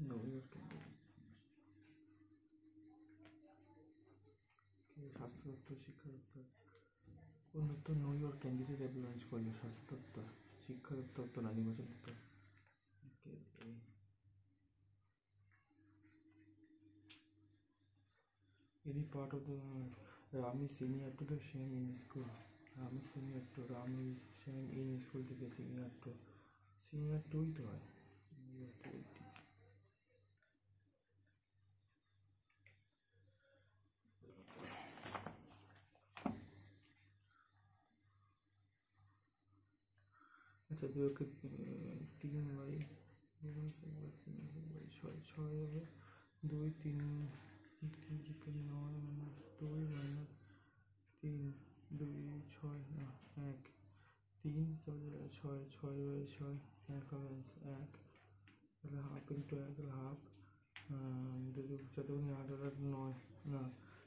New York স্বাস্থ্য দপ্তর শিক্ষা দপ্তর কোন দপ্তর new York candidate app launch করলো? স্বাস্থ্য দপ্তর, শিক্ষা দপ্তর তো না, নির্বাচন দপ্তর। Any part of the Ram is senior to the same in school. Ram is senior to Ram is same in school থেকে senior to ই তো হয়। আচ্ছা দুই ওকে 3/6 হবে 2 3 9 2 3 2 6 না 1 3 6 6/6 1 হবে 1 তাহলে হাফ ইন্টু 1 হাফ যদি 4 8 9 না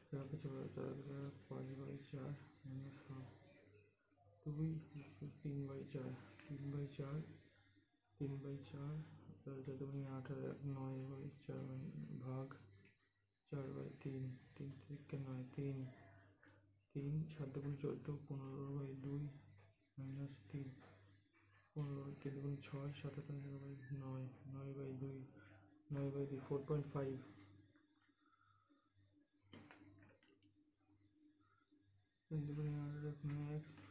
5/4 মাইনাস হাফ 2 3/4 3/4 3/4 4 8 9/4 ভাগ 4/3 3 থেকে 9 3 3 7 14 15/2 মাইনাস 3 15 3 6 7 9 9/2 9/2 4.5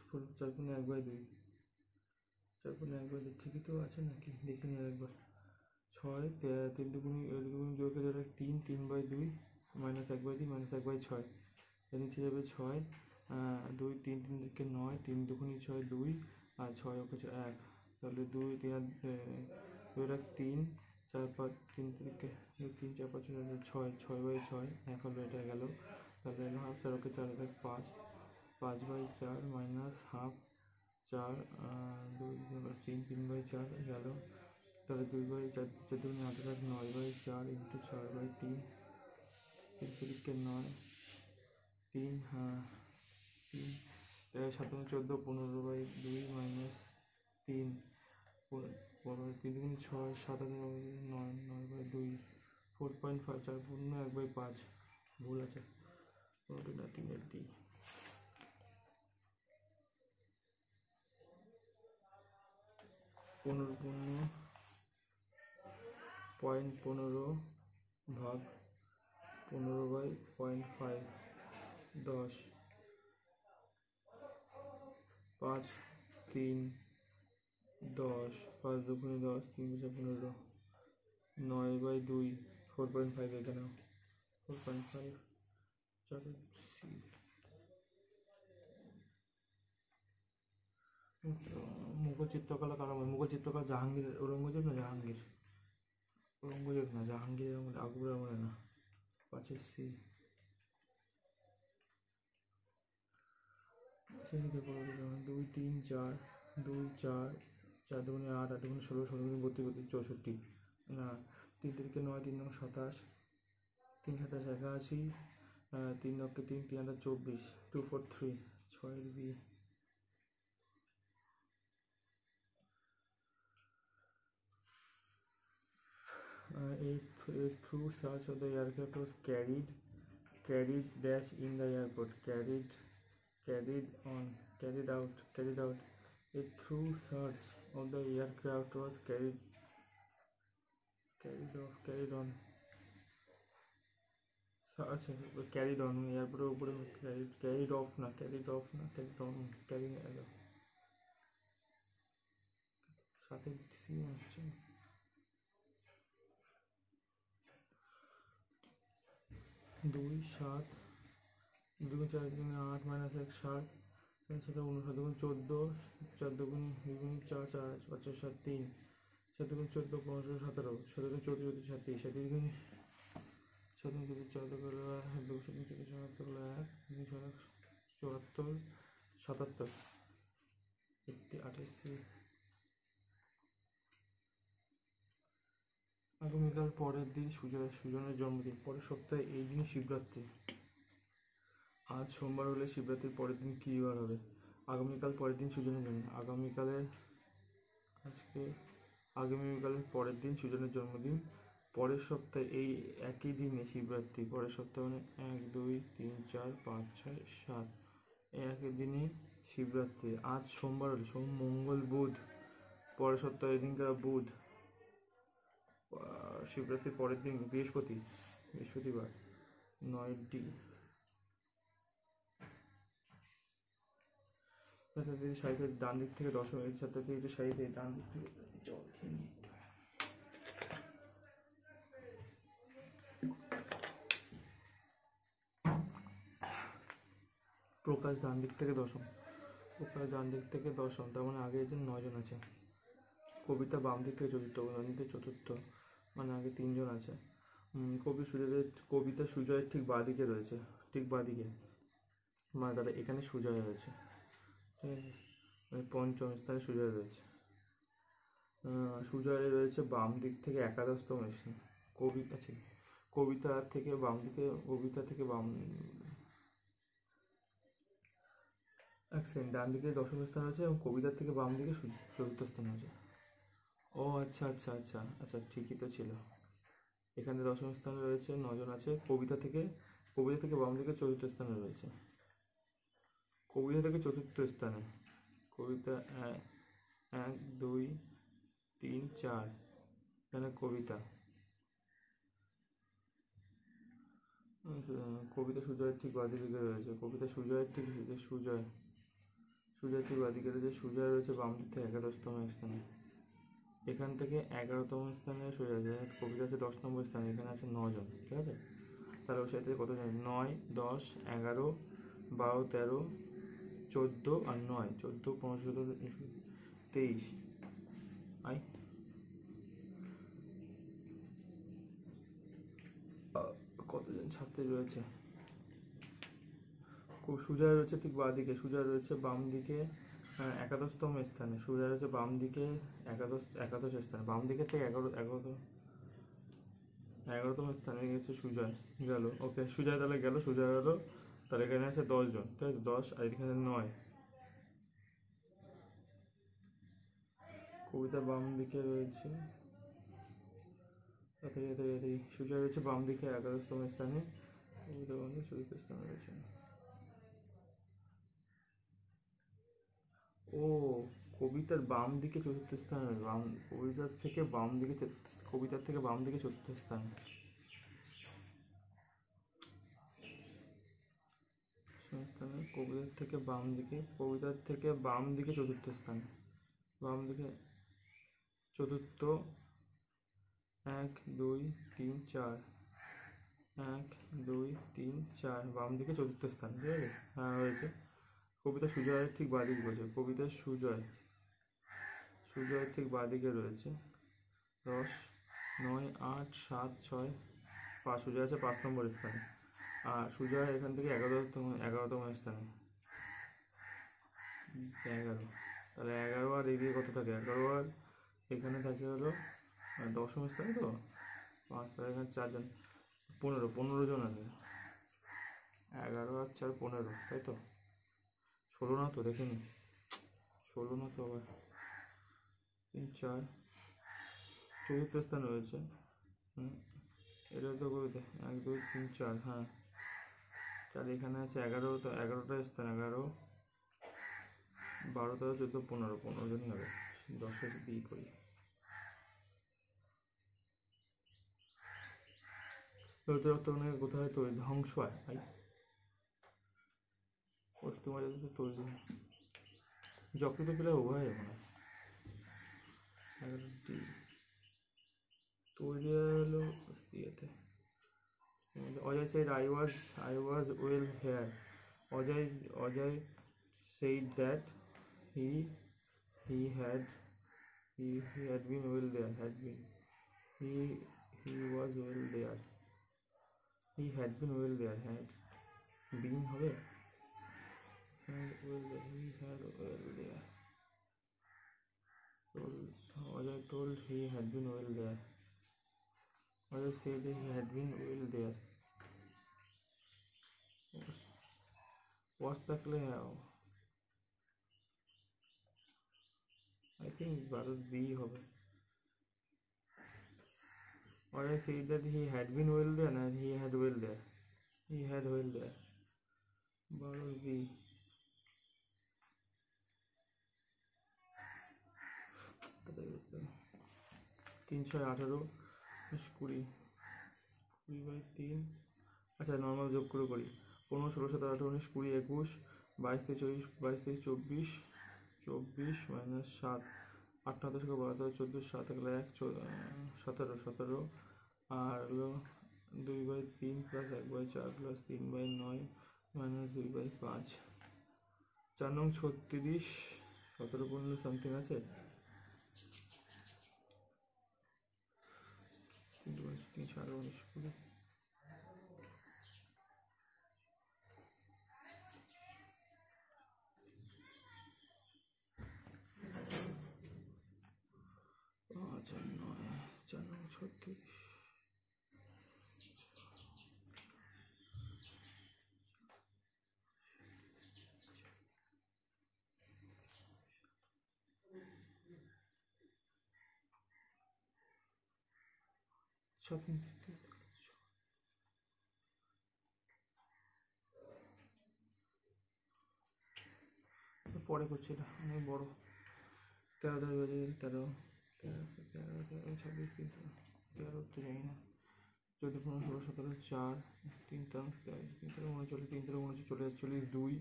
4/1/2 4/1/2 ঠিকই তো আছে নাকি দেখে নিই একবার 6 3 দুগুণি 3 3/2 মাইনাস 1/2 মাইনাস 1/6 এর নিচে যাবে 6 2 3 3 থেকে 9 3 দুগুণি 6 2 আর 6 ওকে 1 তাহলে 2 3 3 4 5 3 থেকে 3 4 5 6 6/6 1 হলো এটা গেল তাহলে হাফ 4 ওকে 4 5 5/4 মাইনাস হাফ 4 2 3 3/4 গেল তাহলে 2/4 4 8 9/4 ইন্টু 4/3 3 থেকে 9 3 3 7 14 15/2 মাইনাস 3 3 6 7 9 9/2 4.5 4 1/5 ভুল আছে ওটা না 3 দিই 15 15 ভাগ 15/0.5 10 5 3 10 5 দুগুণে 10 3 15 9/2 4.5 এখানে 4.5 চলো মুঘল চিত্রকলা কারা মুঘল চিত্রকলা জাহাঙ্গীর ঔরঙ্গজেব না জাহাঙ্গীর ঔরঙ্গজেব না জাহাঙ্গীরের মধ্যে আকবরের মনে না 5 2 3 4 2 4 4 দুগুণে 8 8 দুগুণে 16 16 দুগুণে 32 64 না 3 থেকে 9 3 9 27 3 27 81 3 9 3 3 8 24 243 6 B a through search of the aircraft was carried dash in the airport carried out a through search of the aircraft was carried on search carried on airport উপরে carried on carrying এলো সাথে C হচ্ছে 2 7 2 4 2 8 minus 1 7 সেটা 7 14 4 দুগুণ 4 4 5 7 3 7 দুগুণ 14 15 17 17 14 37 7 দুগুণ 7 দুগুণ 14 করে 2 7 14 74 77 88 আগামীকাল পরের দিন সুজনের জন্মদিন পরের সপ্তাহে এই দিন শিবরাত্রি আজ সোমবার হলে শিবরাত্রির পরের দিন কী বার হবে আগামীকাল পরের দিন সুজনের জন্মদিন আগামীকালের পরের দিন সুজনের জন্মদিন পরের সপ্তাহে এই একই দিনে শিবরাত্রি, পরের সপ্তাহে মানে 1 2 3 4 5 6 7, এই একই দিনে শিবরাত্রি। আজ সোমবার হলো, সোম মঙ্গল বুধ, পরের সপ্তাহে দিনকার বুধ, শিবরাত্রির পরের দিন বৃহস্পতিবার 9টি। সারিতে ডান দিক থেকে দশম, এর সাথে সারিতে ডান দিক থেকে জল খেয়ে নিই। প্রকাশ ডান দিক থেকে দশম, তার মানে আগে যে 9 জন আছে। কবিতা বাম দিক থেকে চতুর্থ, অনিতে চতুর্থ, মানে আগে 3 জন আছে। কবিতা সুজয়ের ঠিক বাঁদিকে রয়েছে, ঠিক বাঁদিকে, মানে দাদা এখানে সুজয় রয়েছে, ঠিক আছে, মানে পঞ্চম স্থানে সুজয় রয়েছে। সুজয় রয়েছে বাম দিক থেকে একাদশতম স্থানে। কবিতা থেকে বাম, এক সেকেন্ড, ডান দিকে দশম স্থান আছে এবং কবিতার থেকে বাম দিকে চতুর্থ স্থান আছে। ও আচ্ছা, ঠিকই তো ছিল। এখানে দশম স্থানে রয়েছে 9 জন আছে। কবিতা থেকে বাম দিকে চতুর্থ স্থানে রয়েছে। কবিতা থেকে চতুর্থ স্থানে কবিতা 1 2 3 4, এখানে কবিতা সুজয়ের ঠিক বাঁদিকে রয়েছে। সুজয়ের ঠিক বাঁদিকে রয়েছে। সুজয় রয়েছে বাম দিক থেকে একাদশতম স্থানে। এখান থেকে 11তম স্থানে সরে যায়। কবিতা আছে 10 নম্বর স্থানে, এখানে আছে 9 জন, ঠিক আছে। তাহলে ওর সাথে কত জন? 9 10 11 12 13 14 আর 9, 14 15 17 23, আই কতজন ছাত্রী রয়েছে? সুজয় রয়েছে ঠিক বাঁ দিকে, সুজয় রয়েছে বাম দিকে একাদশতম স্থানে। সুজয় রয়েছে বাম দিকে একাদশ স্থানে, বাম দিকে থেকে 11তম স্থানে গেছে সুজয়, গেল। ওকে, সুজয় তাহলে গেল, তাহলে এখানে আছে 10 জন, তাই তো? 10 আর এখানে 9। কবিতা বাম দিকে রয়েছে, সুজয় রয়েছে বাম দিকে একাদশতম স্থানে, কবিতা বাম দিকে চতুর্থ স্থানে রয়েছে। ও, কবিতার বাম দিকে চতুর্থ স্থানে, কবিতার থেকে বাম দিকে চতুর্থ স্থান। কবিতার থেকে বাম দিকে চতুর্থ স্থান, বাম দিকে চতুর্থ 1 2 3 4, 1 2 3 4, বাম দিকে চতুর্থ স্থান, ঠিক আছে? হ্যাঁ, হয়েছে। কবিতা সুজয়ের ঠিক বাঁদিকে রয়েছে। কবিতা সুজয়ের ঠিক বাঁদিকে রয়েছে। 10 9 8 7 6 5, সুজয় আছে 5 নম্বর স্থানে। আর সুজয় এখান থেকে 11তম স্থানে, 11। তাহলে 11 আর এদিকে কত থাকে? 11 আর এখানে থাকে হলো 10ম স্থানে, তো 5, তাহলে এখানে 4 জন, 15 জন আছে। 11 আর 4 15, তাই তো? 16 না তো, দেখে নি, 16 না তো, আবার 3 4 চতুর্থ স্থান রয়েছে। এটা তো কবিতা 1 2 3 4, হ্যাঁ। তাহলে এখানে আছে 11, তো 11টা স্থান, 11 12 13 14 15 জনই হবে। 10 বি করি। কোথায় তৈরি ধ্বংস হয়? তোমার তৈরি যকৃত পেলে উভয় মনে হয় তৈরি হলো ইয়েতে। Ajay said, I was well here. Ajay said that he had been well there. He was well there. He had been well there. Had been হবে? He had well there. Ajay told he had been well there. Ajay said he had been well there. Was থাকলে I think Bharat B হবে। or I say that he had been well there and he had well there. He had well there. 12 B 3 6 18 20 20/3 আচ্ছা normal যোগ করে করি 15 16 17 18 19 20 21 22 23 24 22 24 minus 7 8 9 10 12 14 7 গেলে 1 17 17 আর হলো 2/3 plus 1/4 plus 3/9 minus 2/5 4 নং 36 17 15 something আছে 3 3 4 19 20 4 9 4 নং 36 shopping পরে করছি এটা অনেক বড় 13 10 বাজে 13 26 13 তো জানি না 14 15 16 17 4 3 3 39 3 39 চলে যাচ্ছে 2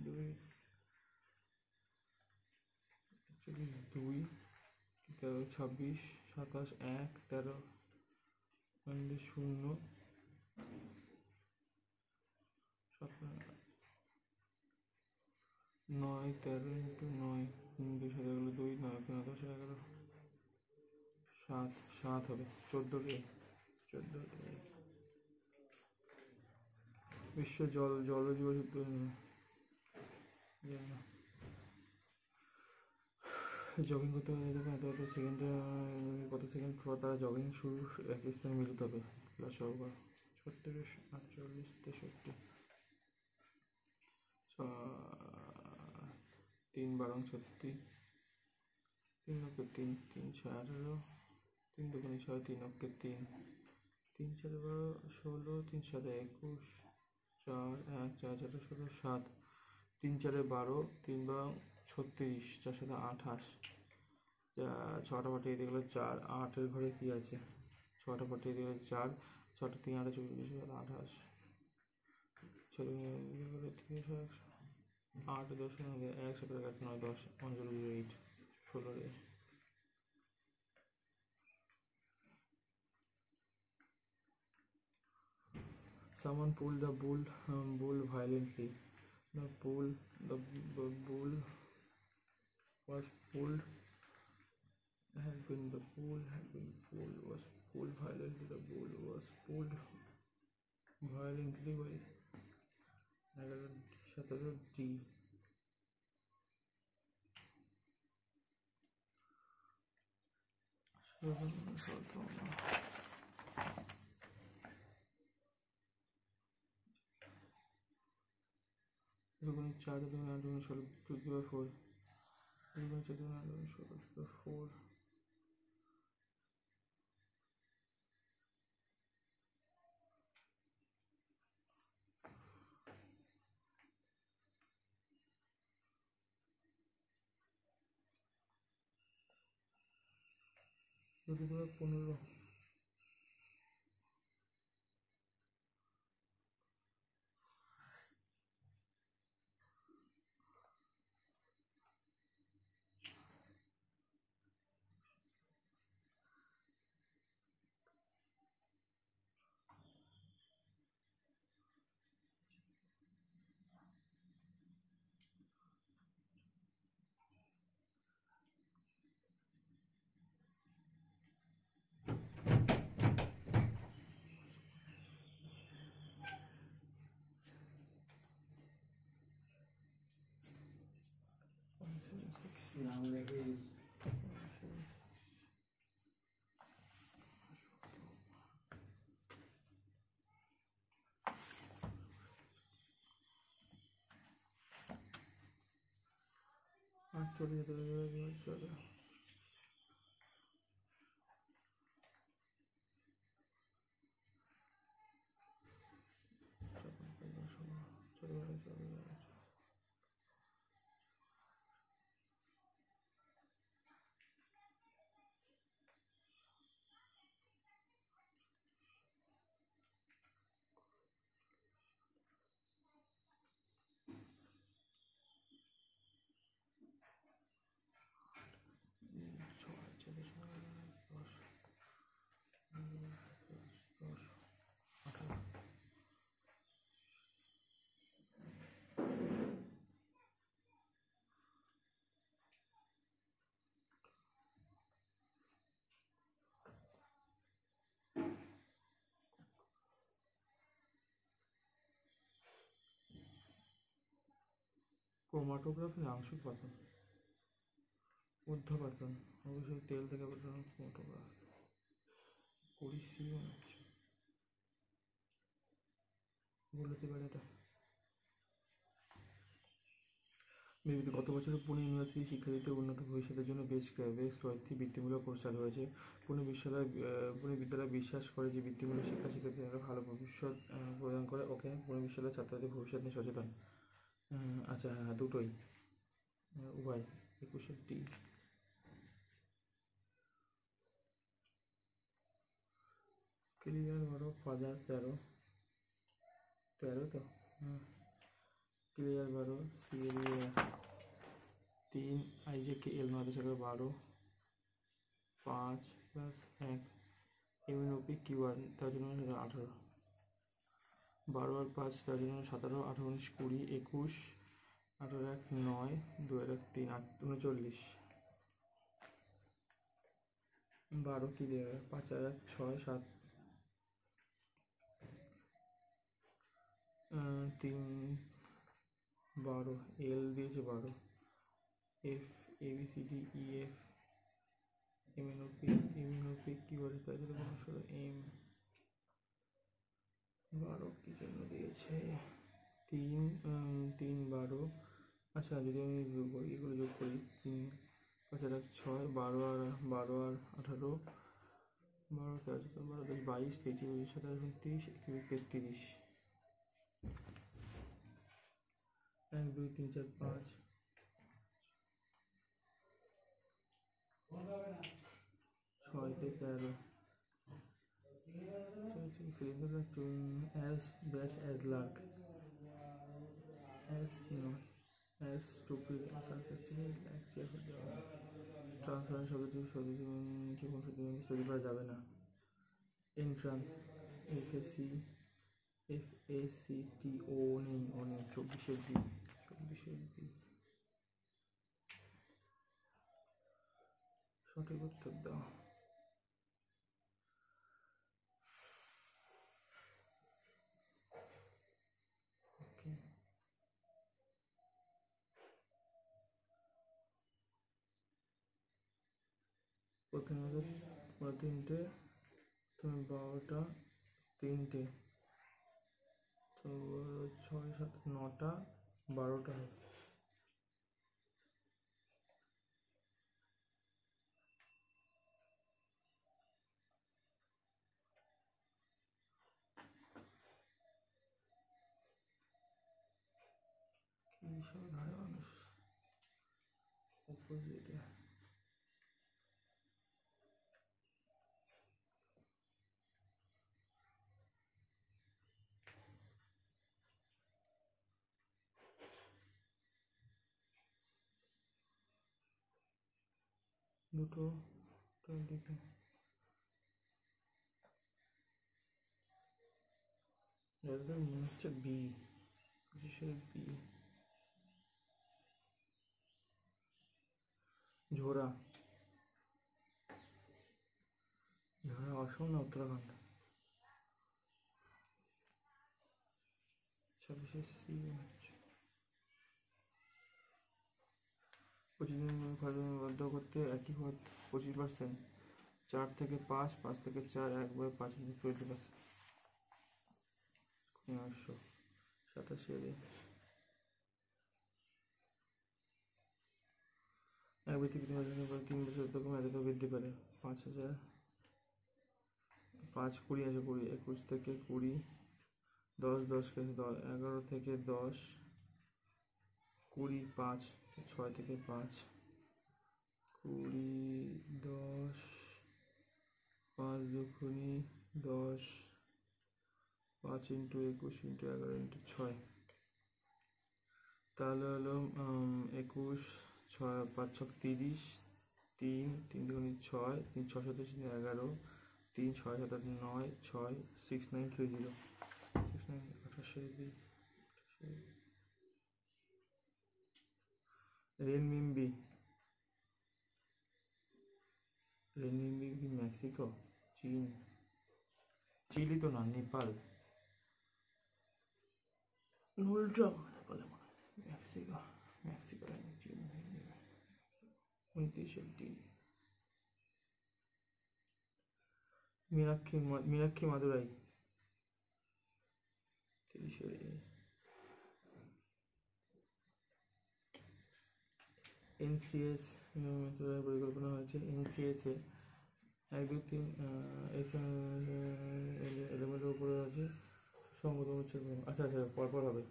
2 2 26 27 1 13 0 9 13 into 9 2 সাথে গেলো 2 9 10 11 7 7 হবে 14 রে 14 রে বিশ্ব জলজীব সূত্র জানি না জগিং করতে হবে এত সেকেন্ডে কত সেকেন্ড পর তারা জগিং শুরু একই স্থানে মিলিত হবে প্লাস হবে 36 48 63 3 12 36 3 অক্ষে 3 3 6 18 3 2 6 3 অক্ষে 3 3 4 12 16 3 7 21 4 1 4 4 16 7 3 4 12 3 12 36 4 7 28 ছটা পাঠিয়ে দিয়ে গেলো 4 8 ঘরে কি আছে 6টা পাঠিয়ে দিয়ে গেলো 4 6টা 3 8 24 28 6 8 10 1 7 1 9 10 1 0 8 16 Someone pulled the bull violently. The bull was pulled. The bull was pulled violently. The bull was pulled violently by 17 D. Dugun 4 Dugun 8 Dugun 16 2/4 Dugun 4 Dugun 8 Dugun 16 2/4 15 চলে যেতে হবে ক্রোমাটোগ্রাফি আংশিক পাতন, ঊর্ধ্বপাতন অবশ্যই তেল থেকে ক্রোমাটোগ্রাফ করি সি মনে হচ্ছে, বলতে পারে এটা। বিবিধ গত বছর পুনে ইউনিভার্সিটি শিক্ষার্থীদের উন্নত ভবিষ্যতের জন্য বেশ কয়েকটি বৃত্তিমূলক কোর্স চালু হয়েছে। পুনে বিদ্যালয় বিশ্বাস করে যে বৃত্তিমূলক শিক্ষা শিক্ষার্থীদের ভালো ভবিষ্যৎ প্রদান করে। ওকে, পুনে বিশ্ববিদ্যালয়ের ছাত্রদের ভবিষ্যৎ নিয়ে সচেতন। আচ্ছা হ্যাঁ, দুটোই উভয় 21 ডি। ক্লিয়ার বারো ফাদার 13 তো ক্লিয়ার 12 সিরিয়া 3 আইজেকে এল 9 দশকের 12 5 + 1 ইমিউনোপিক কিউআর তার জন্য 18 12 আর 5 তার জন্য 17 18 19 20 21 18 1 9 2 1 3 8 39 12 ক্লিয়ার 5 আর 1 6 7 3 12 এল দিয়েছে 12 এফ এবিসিডি ইএফ ইমিউনোপিক কি বলে তার জন্য 16 এম 12 কি জন্য দিয়েছে 3 3 12। আচ্ছা যদি আমি এগুলো যোগ করি 3 5 আর 6 12 আর 18 12 13 12 10 22 23 27 29 31 33 1 2 3 4 5 6 তে 13 as dash as lark as not as stupid sarcastic like cheerful transfer শব্দটি নিচে কোন শব্দ তৈরি করা যাবে না। এন্ট্রান্স এফএসি এফএসিটি ও নেই 24 বি সঠিক উত্তর দাও। প্রথমে 3টে, তুমি 12টা 3টে, তো 6 7 9টা 12টা হবে। কি সব ধারে মানুষ অপোজিটে। দুটো দিকে মনে হচ্ছে বি, বি ঝোরা অসম না উত্তরাখণ্ড। 26 সি হচ্ছে 25 দিন খরচ বদ্ধ করতে একই 25%, 4 থেকে 5 5 থেকে 4 1/5 20%। 87 এক ব্যক্তি 3 বছর মেয়াদে বৃদ্ধি পারে 5000 5 20 আছে 20 21 থেকে 20 10 10 কে 11 থেকে 10 20 5 6 থেকে 5 20 10 5 দুগুণি 10 5 ইন্টু 21 ইন্টু 11 ইন্টু 6 তাহলে হলো 21 6 5 6 30 3 3 দুগুণি 6 3 6 7 11 3 6 7 9 6 6 9 3 0 6 9 28 রেনমিনবি রেনমিনবি কি মেক্সিকো চীন চিলি তো না নেপাল উল্টো নেপালে মেক্সিকো মেক্সিকো চীন 29 মীনাক্ষী মাদুরাই 30 এনসিএস পরিকল্পনা হয়েছে এনসিএস এ 1 2 3 এলিমেন্টের উপরে আছে সংগত হচ্ছে। আচ্ছা আচ্ছা পরপর হবে।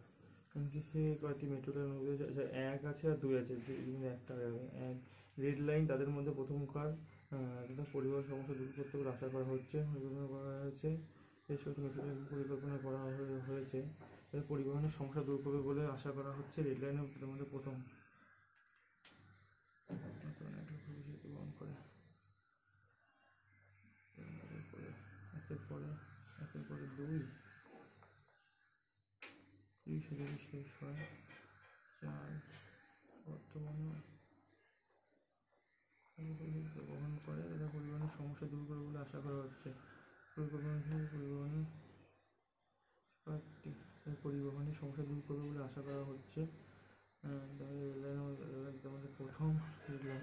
এনসিএসে কয়েকটি মেট্রো রেল আচ্ছা 1 আছে আর 2 আছে, একটা এক রেড লাইন তাদের মধ্যে প্রথম কার তথা পরিবহন সমস্যা দূর করতে বলে আশা করা হচ্ছে। পরিকল্পনা করা হয়েছে বেশ কয়েকটি মেট্রো রেল পরিকল্পনা করা হয়েছে পরিবহনের সমস্যা দূর করবে বলে আশা করা হচ্ছে। রেড লাইনের তাদের মধ্যে প্রথম বহন করে একের পরে 2 শেষ হয় 4 বর্তমানে বহন করে এটা পরিবহনের সমস্যা দূর করবে বলে আশা করা হচ্ছে। পরিবহনের সমস্যা দূর করবে বলে আশা করা হচ্ছে। প্রথম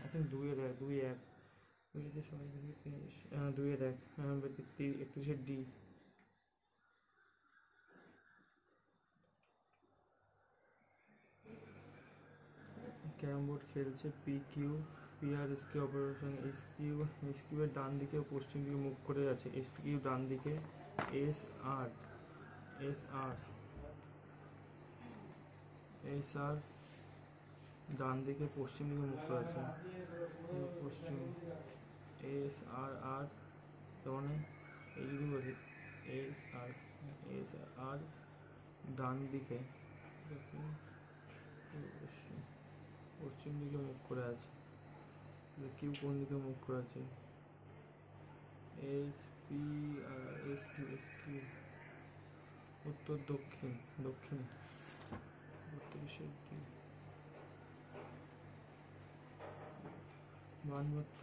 এখন 2-1 2-1 31 ডি ক্যারাম বোর্ড খেলছে পিআরএসকে অপারেশন এসকিউ এর ডান দিকে ও পশ্চিম দিকে মুখ করে আছে। এসকিউ ডান দিকে এসআর ডান দিকে পশ্চিম দিকে মুখ করে আছে। পশ্চিম এসআর মানে এই যদি বলি এসআর ডান দিকে পশ্চিম দিকে মুখ করে আছে। কিউ কোন দিকে মুখ করে আছে? এসকিউ উত্তর দক্ষিণ 32 বানবত্ত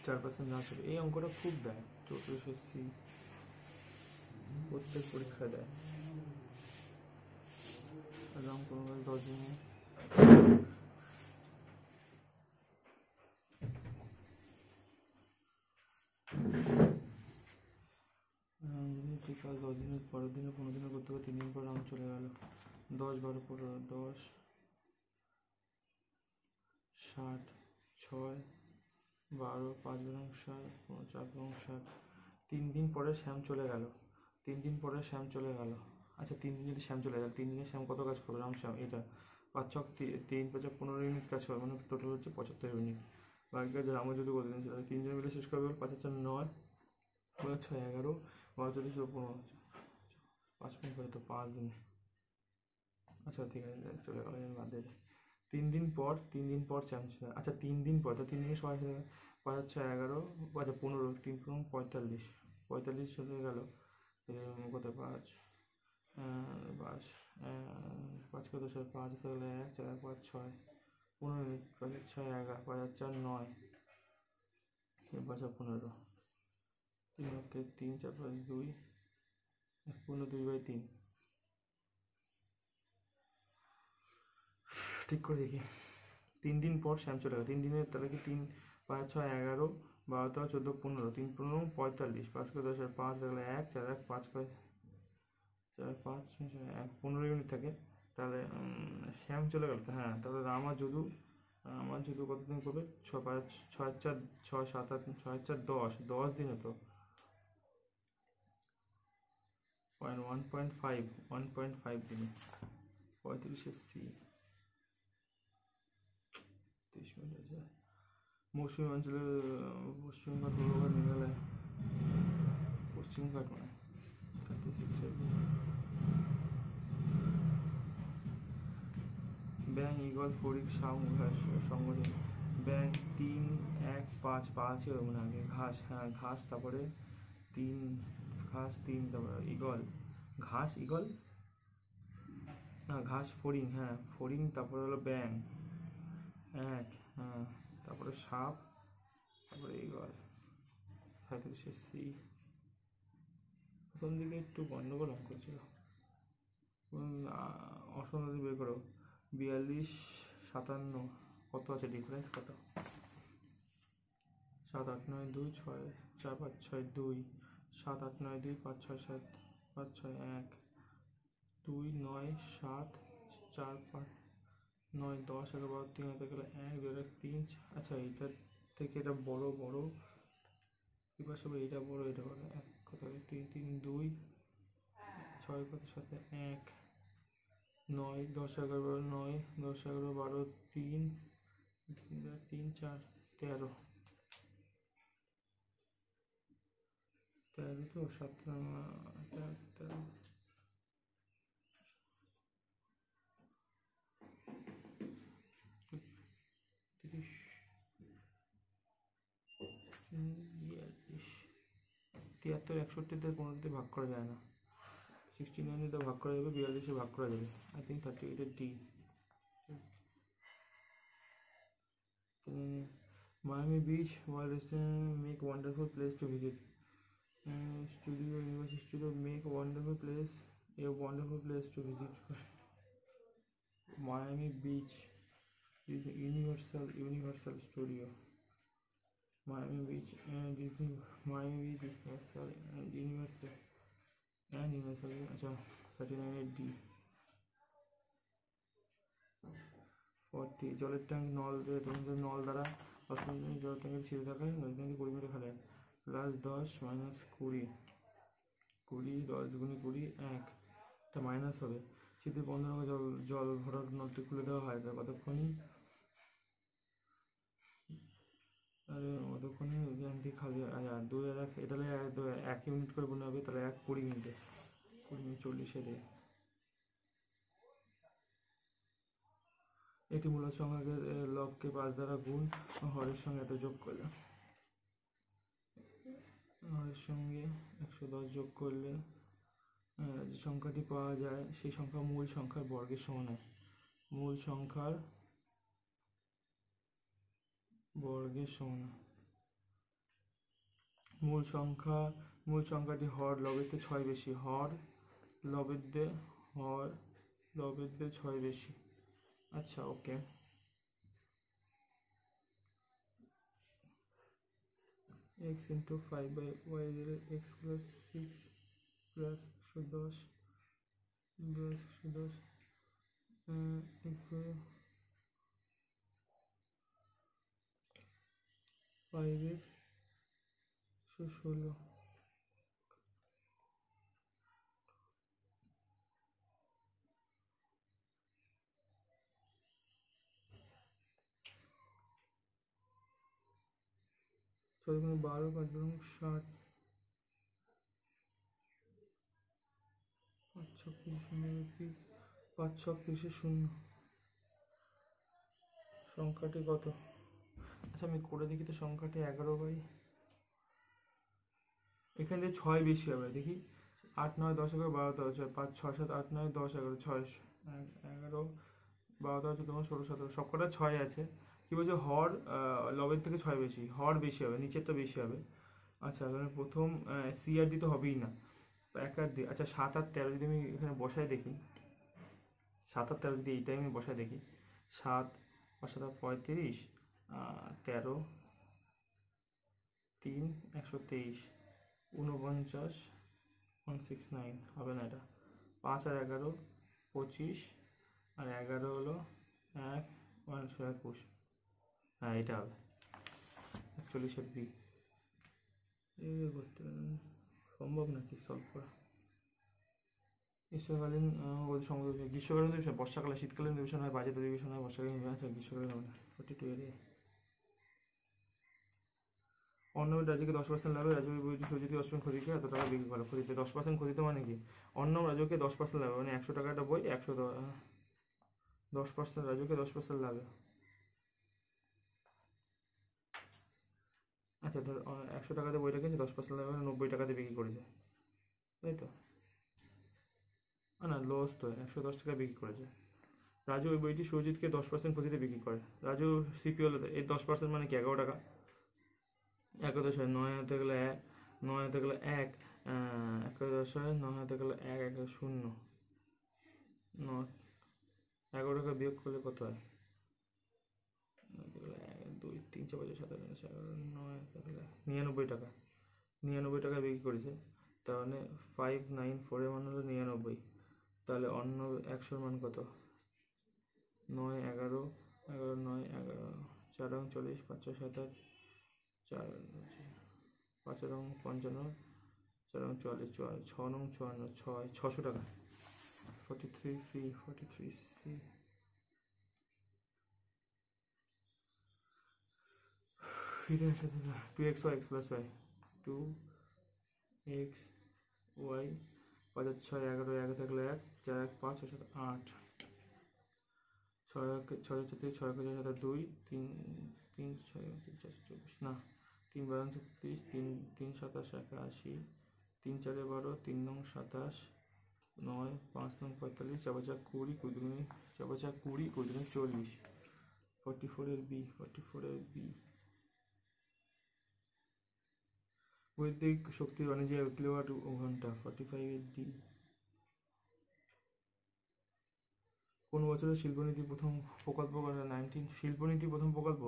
4% না ছিল। এই অঙ্কটা খুব দেয় 1400 প্রত্যেক পরীক্ষা দেয়। অঙ্ক 10 দিনে কাজ 10 দিনের পরের দিনে 15 দিনে করতে হবে। 3 দিন পর রাউন্ড চলে গেল। 10 12 15 10 60 6 12 5 বরং 60 4 বরং 60। 3 দিন পরে শ্যাম চলে গেল। আচ্ছা 3 দিন যদি শ্যাম চলে গেল, 3 দিনে শ্যাম কত কাজ করবে? রাম শ্যাম এটা 5 ছক 3 5 15 ইউনিট কাজ হবে, মানে টোটাল হচ্ছে 75 ইউনিট। বাকি কাজ রামও যদি কত দিন ছিল 3 জন মিলে শেষ করবে। 5 4 9 5 6 11 12 14 15 5 মিনিট করে তো 5 দিন। আচ্ছা ঠিক আছে চলে গেল, বাদ দিয়ে 3 দিন পর শ্যাম ছিল। আচ্ছা 3 দিন পর তো 3 দিনের সময় 5 6 11 আচ্ছা 15 3 45 45 চলে গেল। কত 5 5 কত 5 তাহলে 1 4 5 6 15 মিনিট 5 6 11 5 4 9 5 15 3 ওকে 3 4 5 2 2/3 ঠিক করে দেখি। 3 দিন পর শ্যাম চলে গেল, 3 দিনের তাহলে কি 3 5 6 11 12 13 14 15, 3 15 45, 5 করে 10 আর 5 লাগলে 1 4 1 5 করে 4 5 1 15 ইউনিট থাকে। তাহলে শ্যাম চলে গেল তো, হ্যাঁ তাহলে আমার যদু কতদিন করবে, 6 5 6 4 6 7 8 6 4 10 দিনে তো 1.5 দিনে 35 সি 30 মিনিট আছে। মৌসুমী অঞ্চলের পশ্চিমঘাট পূর্বঘাট মেঘালয় পশ্চিমঘাট মানে 36 ব্যাং ইগল ফরিক সামঘাস সংগঠন ব্যাং 3 1 5 5 মানে আগে ঘাস, হ্যাঁ ঘাস, তারপরে 3 ঘাস 3, তারপরে ইগল ঘাস ইগল না ঘাস ফড়িং, হ্যাঁ ফড়িং, তারপরে হলো ব্যাং 1, হ্যাঁ তারপরে সাপ, তারপরে ইগল 37 সি। প্রথম দিকে একটু গন্ডগোল অঙ্ক ছিল। অসম নদী বের করো, 42 57 কত আছে, ডিফারেন্স কত? 7 8 9 2 6 4 5 6 2 7 8 9 2 5 6 7 5 6 1 2 9 7 4 5 9 10 11 12 3 হাতে গেলে 1 2 1 3। আচ্ছা এইটার থেকে এটা বড় কি পাশে এটা বড়, এটা বড় 1 কত 3 3 2 6 কত 7 1 9 10 11 9 10 11 12 3 3 4 13 13 তো 7 13 30 73 61 15 ভাগ করা যায় না, 69 ভাগ করা যাবে, 42 ভাগ করা যাবে। I think 38 D. Miami Beach, while restaurant make wonderful place to visit. Universal Studio make a wonderful place to visit. Miami Beach is a Universal Studio. Miami Beach and Disney. Miami Beach is Universal and Universal. अच्छा 39 D 40 জলের tank নল দ্বারা জলের ট্যাঙ্কের ছিঁড়ে থাকা নদী ট্যাঙ্কি 20 মিটার খালি প্লাস 10 মাইনাস 20 10 দুগুণে 20 1 এটা মাইনাস হবে। শীতের বন্ধ জল ভরার নলটি খুলে দেওয়া হয় কতক্ষণ, আরে কতক্ষণে ট্যাঙ্কটি খালি 2 আর 1 তাহলে 1 ইউনিট করে বোনা হবে, তাহলে 1 20 মিনিটে 20 মিনিট 40 দিয়ে। এটি মূলত সংখ্যাকে লবকে 5 দ্বারা গুণ হরের সঙ্গে এত যোগ করলে, হরের সঙ্গে 110 যোগ করলে যে সংখ্যাটি পাওয়া যায় সেই সংখ্যা মূল সংখ্যার বর্গের সমান হয়। মূল সংখ্যার বর্গের সমান, মূল সংখ্যাটি হর লবের থেকে 6 বেশি, হর লবের দিয়ে 6 বেশি। আচ্ছা ওকে, x into 5 by y x plus 6 plus 110 plus 110 5x 16 12 5 60 5 6 0 সংখ্যাটি কত? আচ্ছা আমি করে দেখি তো, সংখ্যাটি 11 বাই এখানে 6 বেশি হবে, দেখি 8 9 10 11 12 13 5 6 7 8 9 10 11 6 11 12 13 14 16 17 সবকটা 6 আছে। কি বলছে, হর লবের থেকে 6 বেশি, হর বেশি হবে, নিচের তো বেশি হবে। আচ্ছা তাহলে প্রথম সি আর ডি তো হবেই না, 1 আর ডি। আচ্ছা 7 আর 13 যদি আমি এখানে বসাই দেখি, 7 আর 13 যদি এইটাই আমি বসাই দেখি, 7 5 7 35, 13 3 123, 49 169 হবে না এটা। 5 আর 11 25, আর 11 হলো 1 21, হ্যাঁ এটা হবে 41 বি। করতে সম্ভব নাকি সলভ করা? গ্রীষ্মকালীন গ্রীষ্মকালীন অধিবেশন, বর্ষাকালে শীতকালীন অধিবেশন হয়, বাজেট অধিবেশন হয়, বর্ষাকালীন গ্রীষ্মকালীন হবে না। 42 এর অন্য রাজ্যকে 10% লাভে রাজ্য যদি 10% ক্ষতিকে এত টাকা বিক্রি করে। ক্ষতিতে 10% ক্ষতিতে মানে কি? অন্য রাজ্যকে 10% লাভে, মানে 100 টাকা একটা বই 10% রাজ্যকে 10% লাভে। আচ্ছা ধর 100 টাকাতে বইটা কিনছে, 10% লাভে 90 টাকাতে বিক্রি করেছে, তাই তো? না লস তো, 110 টাকা বিক্রি করেছে। রাজু ওই বইটি সুরজিৎকে 10% ক্ষতিতে বিক্রি করে। রাজু সিপি হলো এই 10% মানে কি 11 টাকা। 11 9 হাতে গেলে 1, 9 হাতে গেলে 1, 11 9 হাতে গেলে 1, 1 0, 9 11 টাকা বিয়োগ করলে কত হয়? 2 3 4 5 7 8 9 99 টাকা। 99 টাকা বিক্রি করেছে, তার মানে 594 এর মান হলো 99। তাহলে অন্য 100 মান কত? 9 11 11 9 11 4 রং 40, 5 6 7 8 4 5 রং 55, 4 রং 44, 6 রং 54, 600 টাকা। 43 ফি 43 সি। ফিরে সাথে 2xy x plus y 2x y 5 6 11 1 থাকলে 1 4 1 5 6 8 6 6 4 6 7 2 3 3 6 3 4 24 না 3 12 36 3 3 27 81 3 4 12 3 9 27 9 5 9 45 4 5 20 20 2 4 5 20 20 2 40 44 এর বি 44 এর বি। বৈদ্যুতিক শক্তির বাণিজ্য কিলোওয়াট ঘন্টা 45 এর ডি। কোন বছরের শিল্পনীতি প্রথম প্রকল্প 19 শিল্পনীতি প্রথম প্রকল্প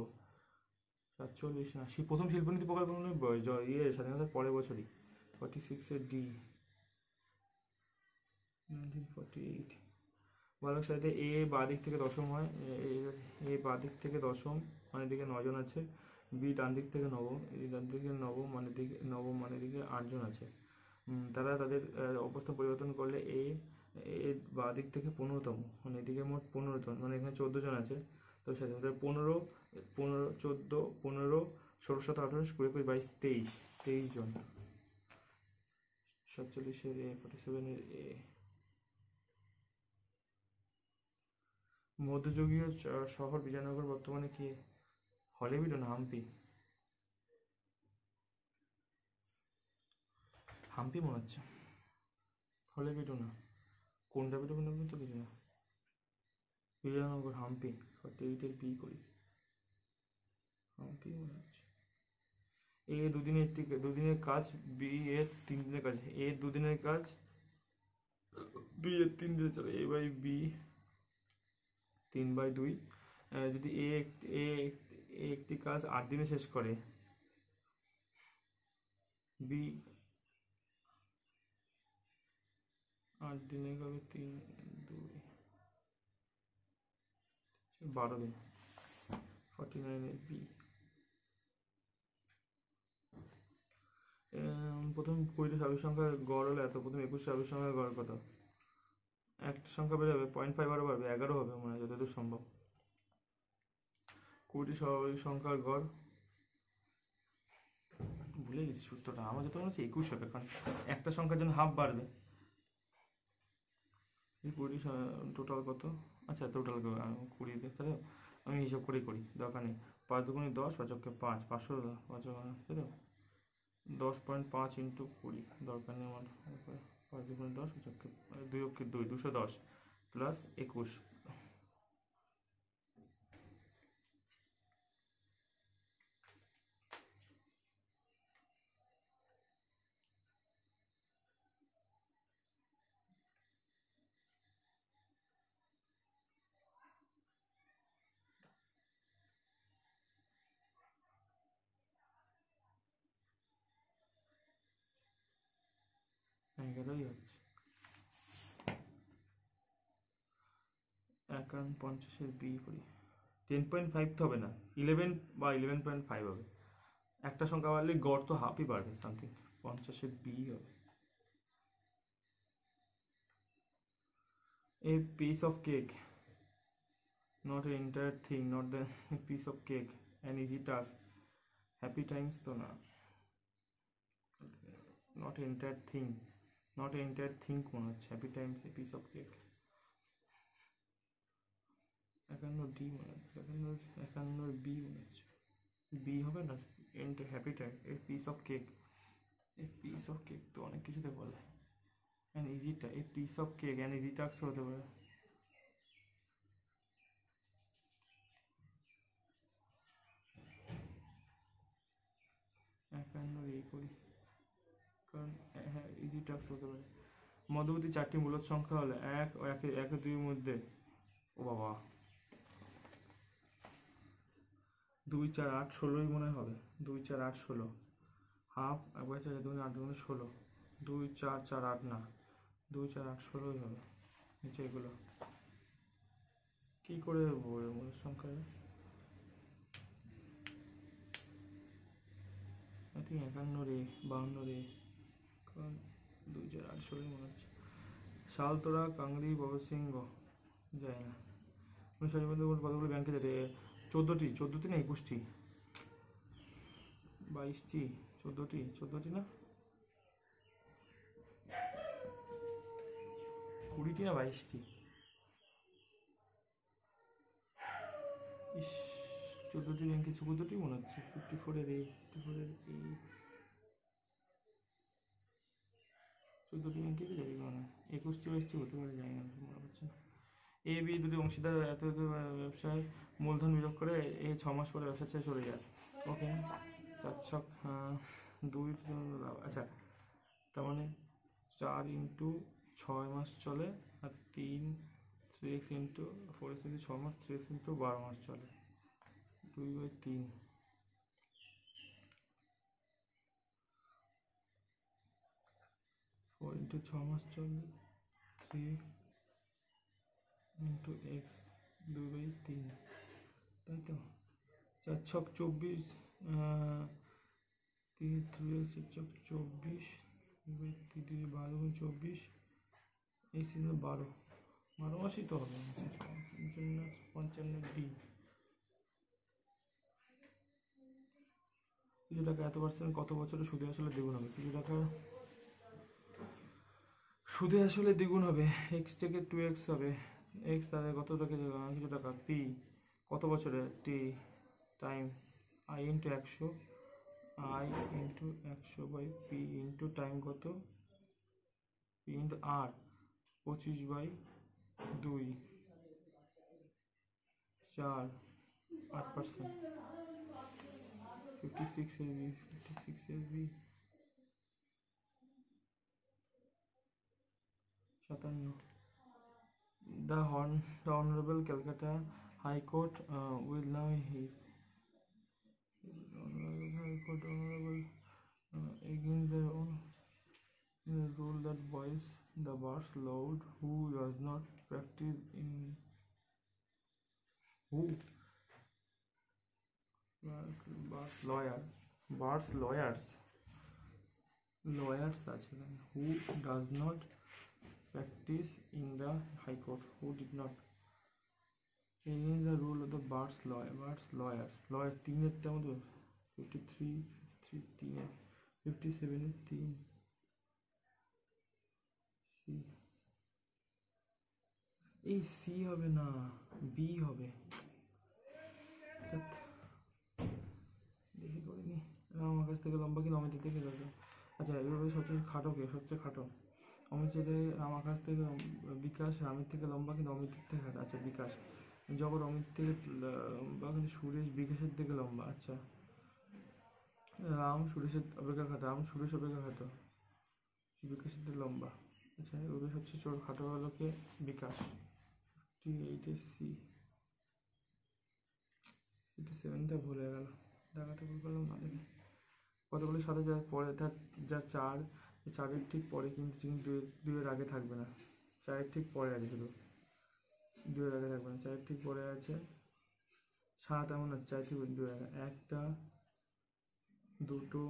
47 না প্রথম শিল্পনীতি প্রকল্প স্বাধীনতার পরের বছরই 46 এর ডি 1948। বালক সাহিত্যে এ বাঁ দিক থেকে দশম হয়, এ বাঁ দিক থেকে দশম মানে দিকে 9 জন আছে, বি ডান দিক থেকে নবম, এই ডান দিকে নবম মানে দিকে 8 জন আছে। তারা তাদের অবস্থান পরিবর্তন করলে এ বাঁ দিক থেকে 15তম, মানে এদিকে মোট 15 জন, মানে এখানে 14 জন আছে। তো সাথে 15 14 15 16 17 18 20 21 22 23 জন। 47 এর এ 47 এর এ। মধ্যযুগীয় শহর বিজয়নগর বর্তমানে কি? হলিউড না হাম্পি? হাম্পি মনে হচ্ছে, হলিউড না। কোনটা ভিডিও তো কিছু না। বিজয়নগর হাম্পি 48 এর বি করি, হাম্পি মনে হচ্ছে। এ দুদিনের কাজ, বি এর 3 দিনের কাজ। এ 2 দিনের কাজ, বি এর 3 দিনের চলে। এ বাই বি 3/2। যদি এ একটি কাজ 8 দিনে শেষ করে, বি 8 দিনে হবে 3 2 12 দিন 49 এর বি। প্রথম 20টি স্বাভাবিক সংখ্যার গড় হলো এত, প্রথম 21 স্বাভাবিক সংখ্যার গড় কত? একটা সংখ্যা বেড়ে হবে 0.5 আরও বাড়বে, 11 হবে মনে হয় যতদূর সম্ভব। 20টি স্বাভাবিক সংখ্যার গড় ভুলে গেছি সূত্রটা, আমার যত মনে হচ্ছে 21 হবে, কারণ একটা সংখ্যার জন্য হাফ বাড়বে। এই 20 টোটাল কত? আচ্ছা টোটাল 20 তাহলে আমি হিসাব করেই করি, দরকার নেই। 5 দুগুণে 10, 5 অক্ষে 5, 500 5, তাই তো 10.5 ইন্টু 20, দরকার নেই আমার। 5 দুগুণে 10, 5 অক্ষে 2 অক্ষে 2, 210 প্লাস 21। হয়ে গেলেই হচ্ছে। 51 বি করি, 10.5 তো হবে না, 11 বা 11.5 হবে। একটা সংখ্যা বাড়লে গড় তো হাফই বাড়বে, সামথিং 50 বি হবে। A piece of cake, not an entire thing, not the a piece of cake, an easy task, happy times তো না, not an entire thing, not an entire thing মনে হচ্ছে, happy times a piece of cake। 51 D মনে হচ্ছে, 51 B মনে হচ্ছে, B হবে না, happy time, a piece of cake, a piece of cake তো অনেক কিছুতে বলে, অ্যান ইজিটা, a piece of cake an easy task হতে পারে। এই করি, কারণ হ্যাঁ ইজি টাস্ক হতে পারে। মধ্যবর্তী চারটি মূলদ সংখ্যা হলে 1 ও 1 ও 2 মধ্যে, ও বাবা 2 4 8 16ই মনে হবে, 2 4 8 16, হাফ একবার 4 2 8 2 16, 2 4 4 8 না, 2 4 8 16ই হবে। নিচে এগুলো কি করে মূলদ সংখ্যা, আই থিঙ্ক 51 রে 52 রে, কারণ 2 4 8 16ই মনে হচ্ছে। শালতোরা কাংড়ি ববসিংহ যায় না। 19 কতগুলো ব্যাংকে যেতে, 14টি না 21টি, 22টি, 14টি না 20টি না 22টি, ইস 14টি ব্যাংকে 14টি মনে হচ্ছে। 54 এর 14টি ব্যাংকে কি যাবে, মানে 21টি 22টি হতে পারে, জানি না, মনে হচ্ছে না। এ বি দুটি অংশীদার এত ব্যবসায় মূলধন বিনিয়োগ করে, এই 6 মাস পরে ব্যবসা ছেড়ে চলে যায়। ওকে, 4 ছক 2, আচ্ছা তার মানে 4 ইন্টু 6 মাস চলে, আর 3x ইন্টু 4x ইন্টু 6 মাস, 3x ইন্টু 12 মাস চলে, 2/3, 4 ইন্টু 6 মাস চলে, 3 ইন্টু এক্স, 2/3, তাই তো। 4 ছক 24, 3 ছক 24, 12 গুণ 24, এই সিজনে 12 মাসই তো হবে, 55 ডি। কিছু টাকা এত পার্সেন্ট কত বছরে সুদে আসলে দ্বিগুণ হবে, কিছু টাকা সুদে আসলে দ্বিগুণ হবে, এক্স থেকে 2x হবে, এক্স তাহলে কত টাকা, কিছু টাকা পি কত বছরে, T time I into 100, I into 100 by P into time কত, পি ইন্টু আর 25/2, 4 8%, 56 এর বি, 56 এর B 57। The Honorable Calcutta High Court will now hear Honorable against the rule that boys the bars loud who does not practice in who bars lawyers আছে এখানে, who does not practice in the High Court, who did not against the rule of the bars lawyers 3-এরটা মতো, 53 3 57 3 C, এই C হবে না, B হবে, দেখি করিনি। আমার কাছ থেকে লম্বা কি অমিতের থেকে দরকার, আচ্ছা এভাবে সবচেয়ে খাটো কে, সবচেয়ে খাটো অমিত থেকে, আমার কাছ থেকে বিকাশ, আমির থেকে লম্বা কিন্তু অমিতের থেকে খাটো, আচ্ছা বিকাশ, জগৎ অমিত থেকে লম্বা কিন্তু সুরেশ বিকাশের থেকে লম্বা, আচ্ছা রাম সুরেশের অপেক্ষা খাটো, সুরেশ অপেক্ষা খাটো, বিকাশের থেকে লম্বা, আচ্ছা ওদের হচ্ছে চোর খাটো হলো কে, বিকাশ, 58 সি, 57টা ভুল হয়ে গেল, দেখাতে ভুল করলাম না দেখে, কতগুলি সাথে যার পরে তার যা 4 4-এর ঠিক পরে কিন্তু 2-এর আগে থাকবে না, 4-এর ঠিক পরে আছে, শুধু 2-এর আগে থাকবে না, 4-এর ঠিক পরে আছে। 7 এমন আছে, 4 ঠিক 2-এর আগে, 1টা 2টো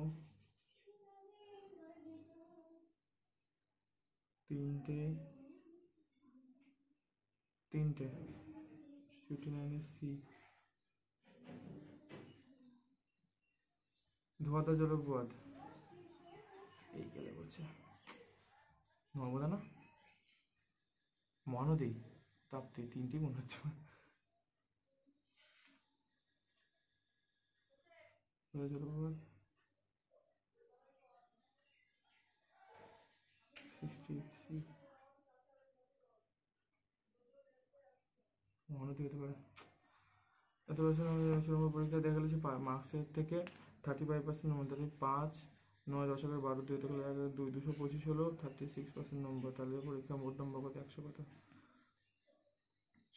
3টে 59 সি। ধোয়াতা জলপ্রপাত এই গেলে বলছে নর্মদা না মহানদী, তাপ্তি, 3টি মনে হচ্ছে। জলপ্রপাত 68 সি, মহানদী হতে পারে। এত বছর আমার পরীক্ষা দেখা গেছে মার্কসের থেকে 35% নম্বর, তাহলে 5 9 10 12 2 থেকে 225 হলো 36% নম্বর, তাহলে পরীক্ষা মোট নম্বর কত? 100 কত?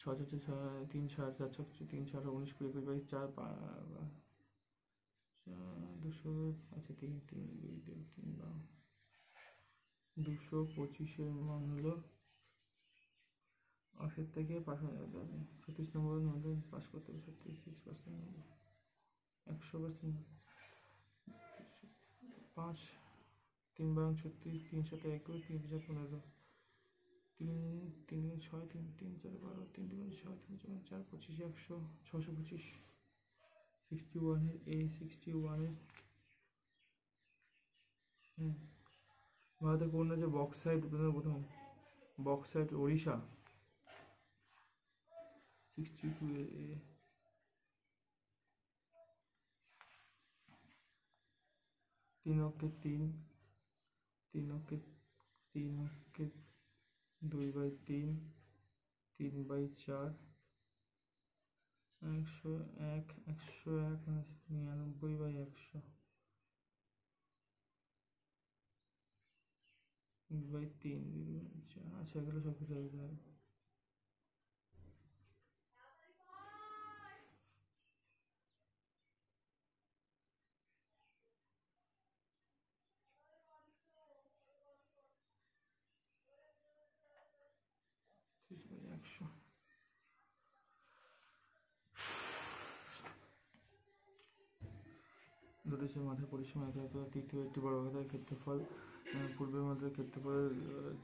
6 4 3 4 4 3 4 19 20 21 22 4 200 আচ্ছা 3 3 2 2 3 225-এর মান হলো 80 থেকে 36 নম্বরের মধ্যে পাস করতে হবে, 36% নম্বর, 100%। 5 3 12 36 3 7 21 3 5 15 3 3 6 3 3 4 12 3 2 6 3 4 25 100 625। 61-এর A 61-এর ভারতের কোন রাজ্যে বক্সাইট প্রথম? বক্সাইট ওড়িশা। 62-এর A 3 অক্ষের 3 3 অক্ষের 3 অক্ষের 2/3 3/4 101 101 99/100 2/3 আচ্ছা এগুলো সব কিছু হবে। 100 দুটি মাঠের পরিসীমা এত তৃতীয় একটি বড় বর্গাকার ক্ষেত্রফল পূর্বের মাঠের ক্ষেত্রফলের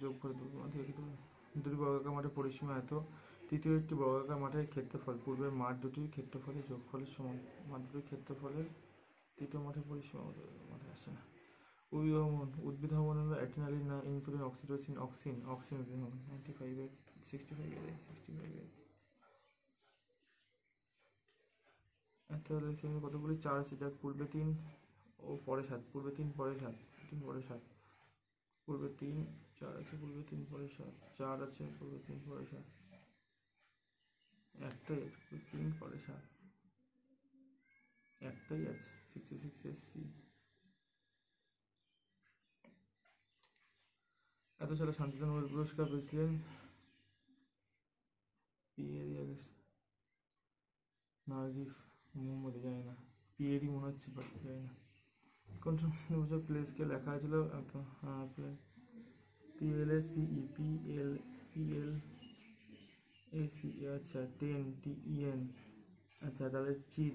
যোগফল দুটি বর্গাকার মাঠের পরিসীমা এত, তৃতীয় একটি বর্গাকার মাঠের ক্ষেত্রফল পূর্বের মাঠ দুটির ক্ষেত্রফলের যোগফলের সমান। মাঠ দুটির ক্ষেত্রফলের তৃতীয় মাঠের পরিসীমা মাঠে আসছে না। উদ্ভিদ হরমোন হলো অ্যাড্রিনালিন না ইনসুলিন অক্সিটোসিন অক্সিন 95 65 65 তাহলে সেখানে কতগুলি 4 আছে, যার পূর্বে 3 ও পরে 7, পূর্বে 3 পরে 7 3 পরে 7, পূর্বে 3 4 আছে, পূর্বে 3 পরে 7 4 আছে, পূর্বে 3 পরে 7 একটাই আছে, পূর্বে 3 পরে 7 একটাই আছে। 66 SC। এত সালে শান্তিতে নোবেল পুরস্কার পেয়েছিলেন পিয়েরি নার্গিস মোহাম্মদ, জানি না, পিয়েরি মনে হচ্ছে বাট জানি না। কোন বছর প্লেসকে লেখা হয়েছিল? PLACE আচ্ছা 10 TEN আচ্ছা, তাহলে চিট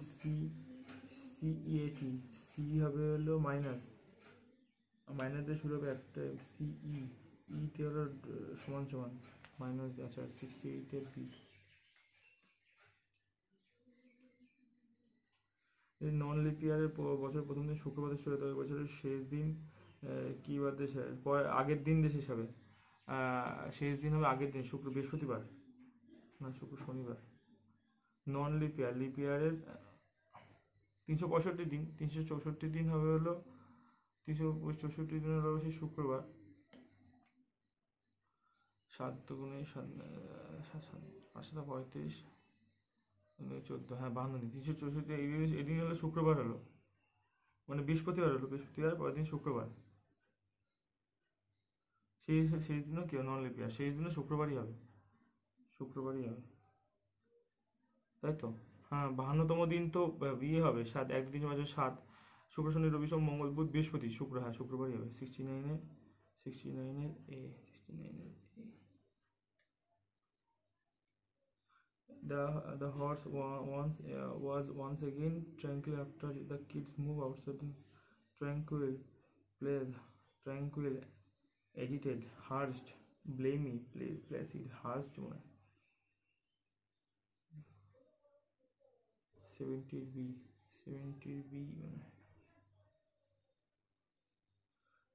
CEAT সি হবে হলো মাইনাস দিয়ে শুরু হবে একটা CE তে হলো সমান সমান মাইনাস, আচ্ছা 68-এর B। এই নন লিপ ইয়ারের বছর প্রথম দিন শুক্রবার শুরু হতে হবে, বছরের শেষ দিন কি বার দেশে আগের দিন দেশে হিসাবে শেষ দিন হবে আগের দিন বৃহস্পতিবার না শনিবার। নন লিপ ইয়ারের 365 দিন, 364 দিন হবে হলো 364 দিন হলো সেই শুক্রবার। 7 দুগুণে 7 14 হ্যাঁ 52 দিন, 364 এদিন হলো শুক্রবার হলো, মানে বৃহস্পতিবার হলো, বৃহস্পতিবার পরের দিন শুক্রবার, সেই দিনও কেউ নন লিপ ইয়ার সেই দিনও শুক্রবারই হবে, তাই তো? হ্যাঁ 52তম দিন তো বিয়ে হবে 7 একদিন মাঝে 7 শুক্র শনি রবি সোম মঙ্গল বুধ বৃহস্পতি শুক্র, হ্যাঁ শুক্রবারই হবে। 69-এ 69 এর a 69 এর a The horse was once again tranquil after the kids moved outside. Tranquil, agitated, hushed, blamey, placid, hushed one. 70B মানে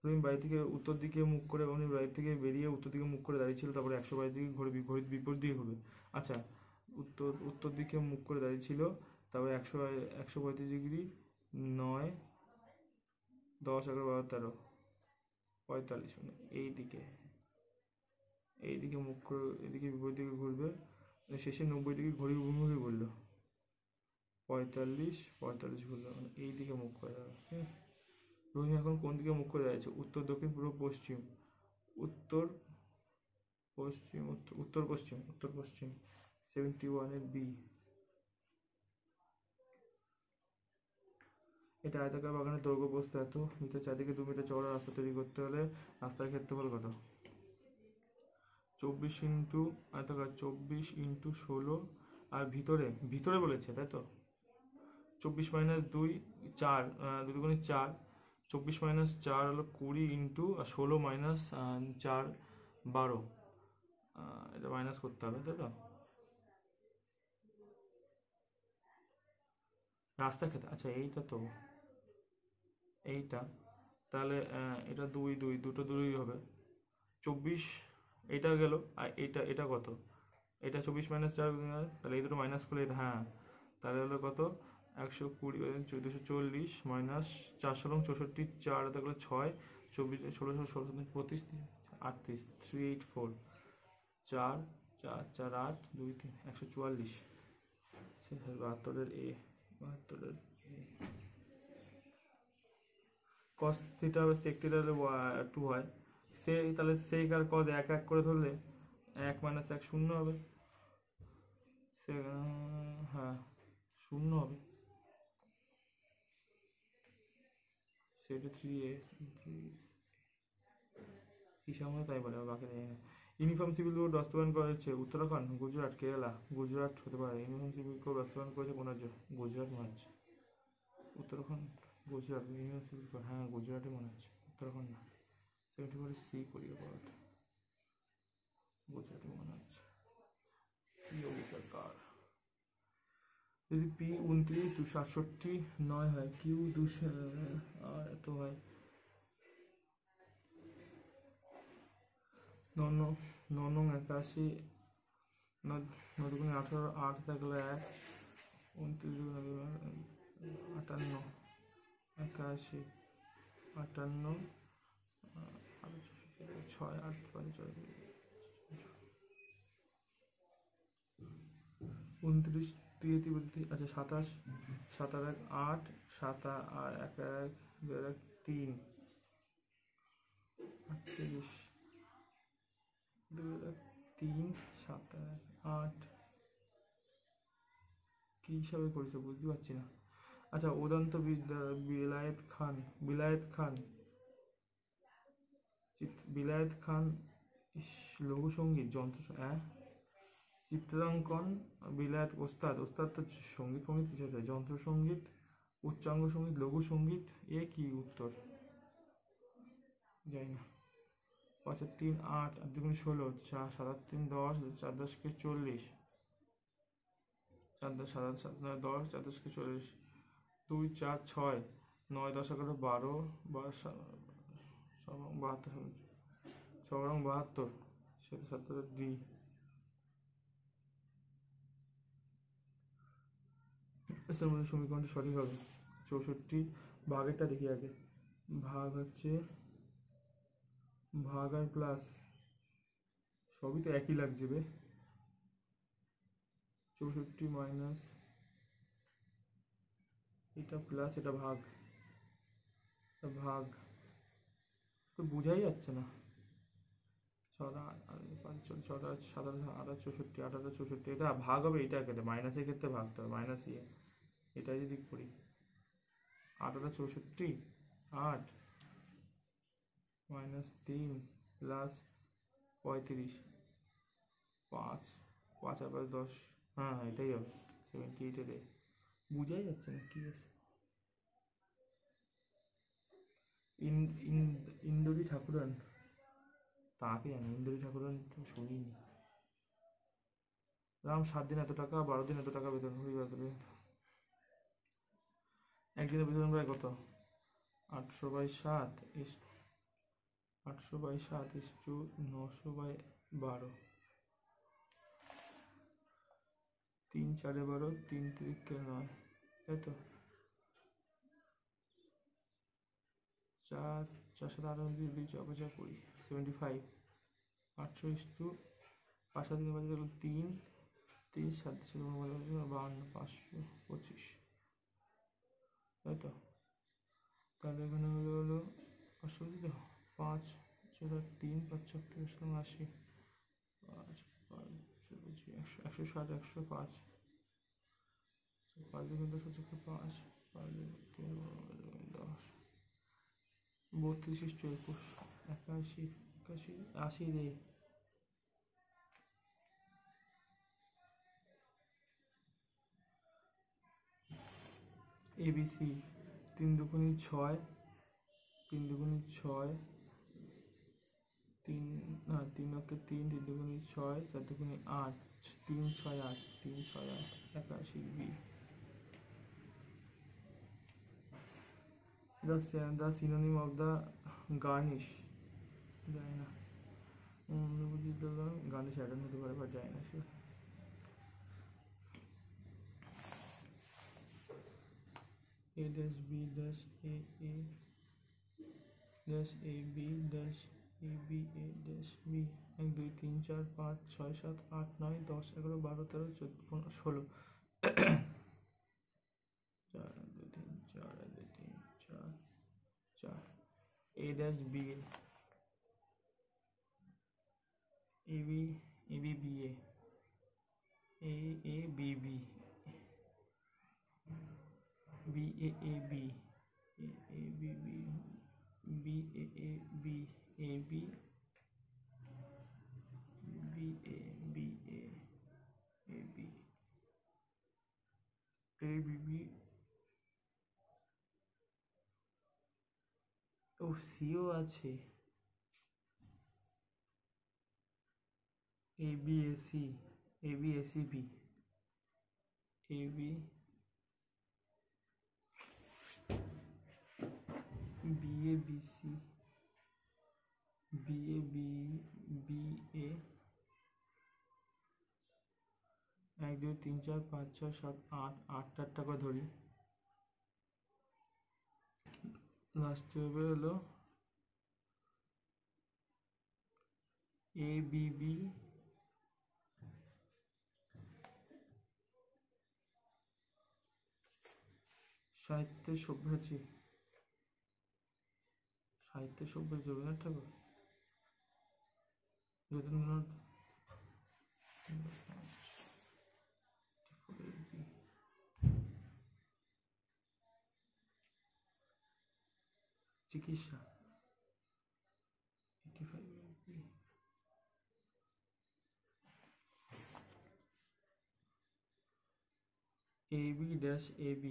রহিম বাড়ি থেকে উত্তর দিকে মুখ করে বাড়ি থেকে বেরিয়ে উত্তর দিকে মুখ করে দাঁড়িয়ে ছিল, তারপরে 100 বাড়ি দিকে ঘুরে বিপরীত দিকে ঘুরবে। আচ্ছা, উত্তর দিকে মুখ করে দাঁড়িয়ে ছিল, তারপরে 135 ডিগ্রি 9 10 11 12 13 45 মানে এইদিকে মুখ করে এদিকে বিপরীত দিকে ঘুরবে, শেষে 90 ডিগ্রি ঘড়ির অভিমুখে বললো 45 বললো, মানে এইদিকে মুখ করে দাঁড়াবে। হ্যাঁ, রহিম এখন কোন দিকে মুখ করে দাঁড়িয়েছে? উত্তর, দক্ষিণ, পূর্ব, পশ্চিম। উত্তর পশ্চিম 71 এর বি। এটা আয়তাকার বাগানের দৈর্ঘ্য প্রস্থ এত মিটার, চারদিকে 2 মিটার চওড়া রাস্তা তৈরি করতে হলে রাস্তার ক্ষেত্রফল কত? 24 ইন্টু আয়তাকার 24 ইন্টু 16, আর ভিতরে বলেছে, তাই তো? 24 মাইনাস 2 4, 2 দুগুণে 4, 24 মাইনাস 4 হলো 20 ইন্টু 16 মাইনাস 4 12, এটা মাইনাস করতে হবে, তাই তো? রাস্তা ক্ষেত্রে, আচ্ছা এইটা তাহলে এটা 2 দুটো 2 হবে। 24 এটা গেল, আর এটা কত? এটা 24 মাইনাস 4, তাহলে এই দুটো মাইনাস করলে এটা, হ্যাঁ, তাহলে হলো কত? 120 240 মাইনাস 4 64 4 থাকলে 6 24 16 16 35 38 384 4 4 4 8 2 3 144 72 এর a 72 এর cos থিটা হবে sec থিটা হলে 2 হয়, তাহলে sec আর cos এক করে ধরলে 1 মাইনাস 1 শূন্য হবে, হ্যাঁ শূন্য হবে, সেটা 3a হিসাব মতো তাই বলে, বাকি জানি না। ইউনিফর্ম সিভিল কোড বাস্তবায়ন করা হচ্ছে উত্তরাখণ্ড, গুজরাট, কেরালা। গুজরাট হতে পারে। ইউনিফর্ম সিভিল কোড বাস্তবায়ন করেছে কোন রাজ্য? গুজরাট মনে হচ্ছে। Uttarakhand, Gujarat, uniform civil code, হ্যাঁ গুজরাটে মনে হচ্ছে, উত্তরাখণ্ড না। 74 সি করিয়ে পাওয়াতে গুজরাটে মনে হচ্ছে। योगी सरकार। যদি পি 29 267 9 হয়, কিউ 200 আর এত হয় 9 9 81 9 দুগুণে 18 8 থাকলে 1 29 দুগুণে 58 81 58 6 8 5 6 29 33 আচ্ছা 27 7 আর 8 7 আর 1 1 2 1 3 38 2 1 3 7 1 8 কি হিসাবে করেছে বুঝতে পারছি না। আচ্ছা, উদন্ত বিদ্যা বিলায়েত খান লঘু সঙ্গীত যন্ত্র, চিত্রাঙ্কন বিলায়েত ওস্তাদ তো সঙ্গীত ফঙ্গীত কিছু আছে, যন্ত্র সঙ্গীত, উচ্চাঙ্গ সঙ্গীত, লঘু সঙ্গীত, এ কি উত্তর? যাই না। 5 আর 3 8 আর 2 16 4 7 আর 3 10 4 10 কে 40 4 10 7 7 9 10 4 10 কে 40 2 4 6 9 10 11 12 12 72 72 সেটা 70 ডি। সমীকরণটি সঠিক হবে 64 ভাগেরটা দেখি আগে। ভাগ হচ্ছে ভাগ আর প্লাস সবই তো একই লাগছে বে। 64 মাইনাস এটা প্লাস এটা ভাগ তো বোঝাই যাচ্ছে না। 64 এটা ভাগ হবে, এটা ক্ষেত্রে মাইনাসের ক্ষেত্রে ভাগটা হবে মাইনাস এটা যদি করি 8 64 8 -3 প্লাস 35 5 5 আর 5 10, হ্যাঁ এটাই হবে 78 বুঝাই যাচ্ছে না কি আছে। ইন্দুরি ঠাকুরান, তাকে জানি ইন্দুরি ঠাকুরান শুনিনি। রাম 7 দিন এত টাকা, 12 দিন এত টাকা বেতন, একদিনের বেতন প্রায় কত? 800/7 900/12, 3 4 12, 3 3 9, তাই তো 4 4 7 8 2 2 4 5 20, 75। 800 5 7 3 3 3 7 52 525, তাই তো। তাহলে এখানে হলো 5 4 3 5 4 80, 5 5 160 105, 5 2 10 5 5 3 10 32 21 81 81 80 রে। ABC 3 2 6, 3 2 6, 3 না 3 অক্ষে 3, 3 2 6, 4 2 8, 3 6 8, 3 6 8 81 B। The synonym of the garnish, যায় না গার্নিশ অ্যাডন হতে পারে বা যায় না সে। A dash B dash A A dash A B dash A B A dash B 1 2 3 4 5 6 7 8 9 10 11 12 13 14 15 16 4 2 3 4 2 3 4 4 A dash B A B A B B A A A B B B A A B A A B B B A A B A B B A B A A B A B B ও সিও আছে A B A C A B A C B A B B A B C B A B B A 1 2 3 4 5 6 7 8 8টা করে ধরি, লাস্টে হবে হলো A B B সাহিত্যের সব্যসাচী, সাহিত্যের সব্যসাচী রবীন্দ্রনাথ ঠাকুর, রবীন্দ্রনাথ চিকিৎসা 85 AB dash AB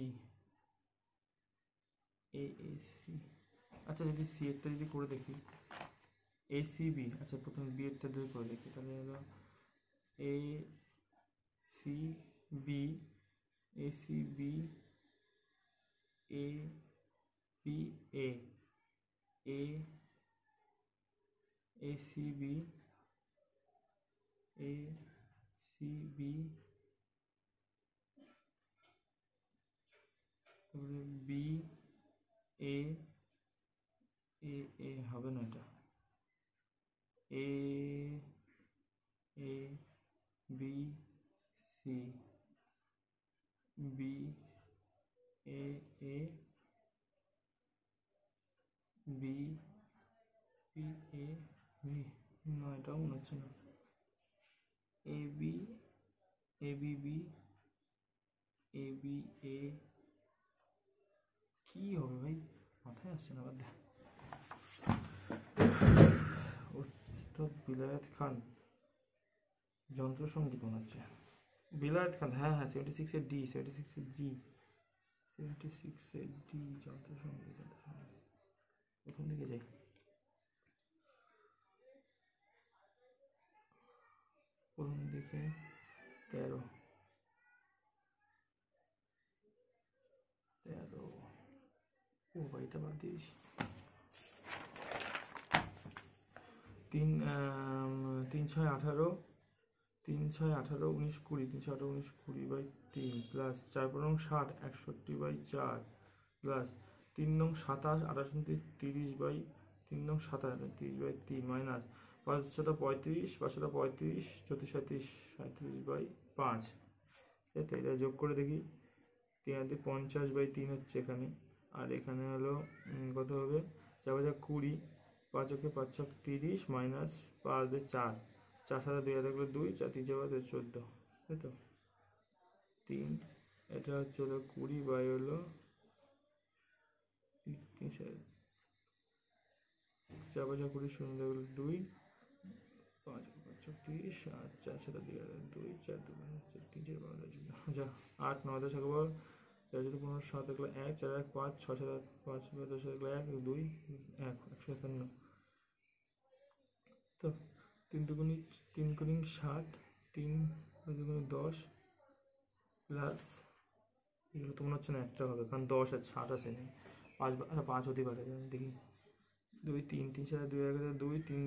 AAC। আচ্ছা যদি সি এরটা যদি করে দেখি ACB, আচ্ছা প্রথমে বি এরটা যদি করে দেখি তাহলে হলো ACB ACB ABA A ACB ACB তারপরে বি এ এ এ হবে না, এটা এ A B C B A A B B A B, না এটাও মনে হচ্ছে না, A B A B B A B A কি হবে ভাই, মাথায় আসছে না বাদ দে। উস্তাদ বিলায়েত খান যন্ত্রসঙ্গীত মনে হচ্ছে। বিলায়েত খান, হ্যাঁ হ্যাঁ, 76-এর ডি, 76-এর ডি, 76-এর ডি, যন্ত্রসঙ্গীত। প্রথম দিকে যাই। প্রথম দিকে 13 ও বাড়িটা বাদ দিয়েছি। 3-6-18, 3-6-18, 19-20, 3-6-18-19-20/3 প্লাস 4×60, 61/4 প্লাস 3×27, 28-30/3 মাইনাস 5-7-35, 5-7-35, 34-37, 37/5। এটা যোগ করে দেখি। 3-50/3 হচ্ছে এখানে, আর এখানে হলো কত হবে? 4-20, 5-5-30 মাইনাস 5-4, 4-7-2 2, 4-3-14, তাই তো 3। এটা হচ্ছে হলো 20 বাই হলো 4-5-20, 0-2, 5-5-30, 4-7-2 4-2, 8-9-10, 4-15-7, 1, 4-1-5, 6-7-5, 10-1, 2, 1, 157। তো 3×7, 3×10 প্লাস এগুলো তো মনে হচ্ছে না একটা হবে, কারণ 10 আছে, 8 আসেনি। 5 হতে পারে, দেখি। 2 3 3-7 2 2 3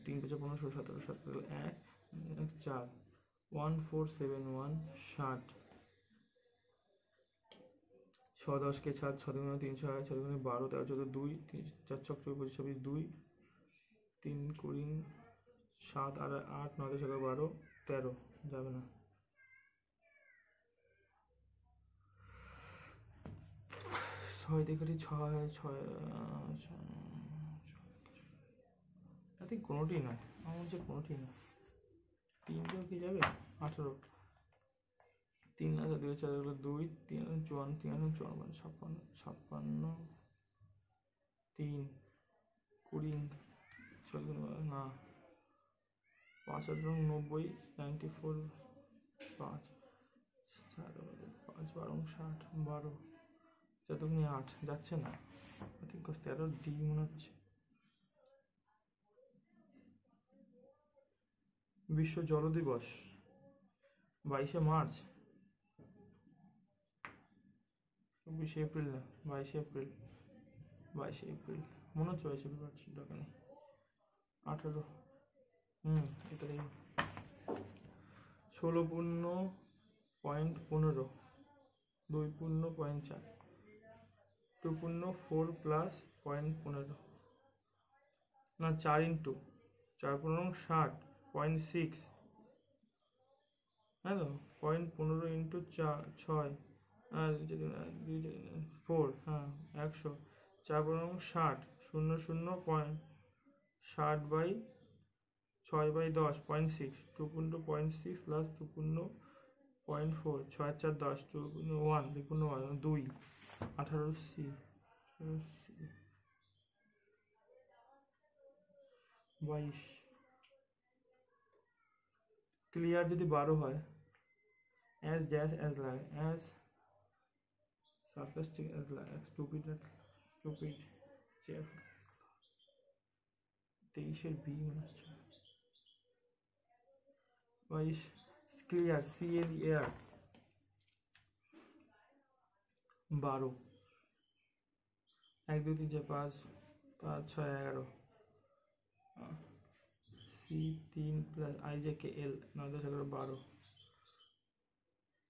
3-5-15 16 17 1 4 1471 60 6-10 7 6-3 6 12 13 14 2 4 6 24 26 2 3 20 7 8 9 10 11 12 13 যাবে না। 6 দেখে 6 তাতে কোনোটি না, আমার হচ্ছে কোনোটি না। 3 কি যাবে? 18 3 2 4 2 3 54 3 54 56 3 20 না 5 90 94 5 4 5 12 60 12 4 8 যাচ্ছে না। 13 ডি মনে হচ্ছে। বিশ্ব জল দিবস 22 মার্চ, 24 এপ্রিল না, 22 এপ্রিল, 22 এপ্রিল মনে হচ্ছে। 22 এপ্রিল টাকা নেই। 18 এটা দেখি। 16.15, 2.4, 2.4 প্লাস 0.15 না 4 ইন্টু 4×60 0.6, হ্যাঁ তো 0.15 ইন্টু 6 4, হ্যাঁ 100, 4×60 00.60/6/10 0.6, 2.6 প্লাস 2.4, 6-4-10, 2.1, 2, 18C, 22। ক্লিয়ার যদি 12 হয়, as dash as লাগে, as sarcastic as লাগে, stupid cheerful। 23-এর বি মনে হচ্ছে। 22 clear, CLEAR 12, 1 2 3 4 5 5 6 11, C3 plus IJKL 9 10 11 12,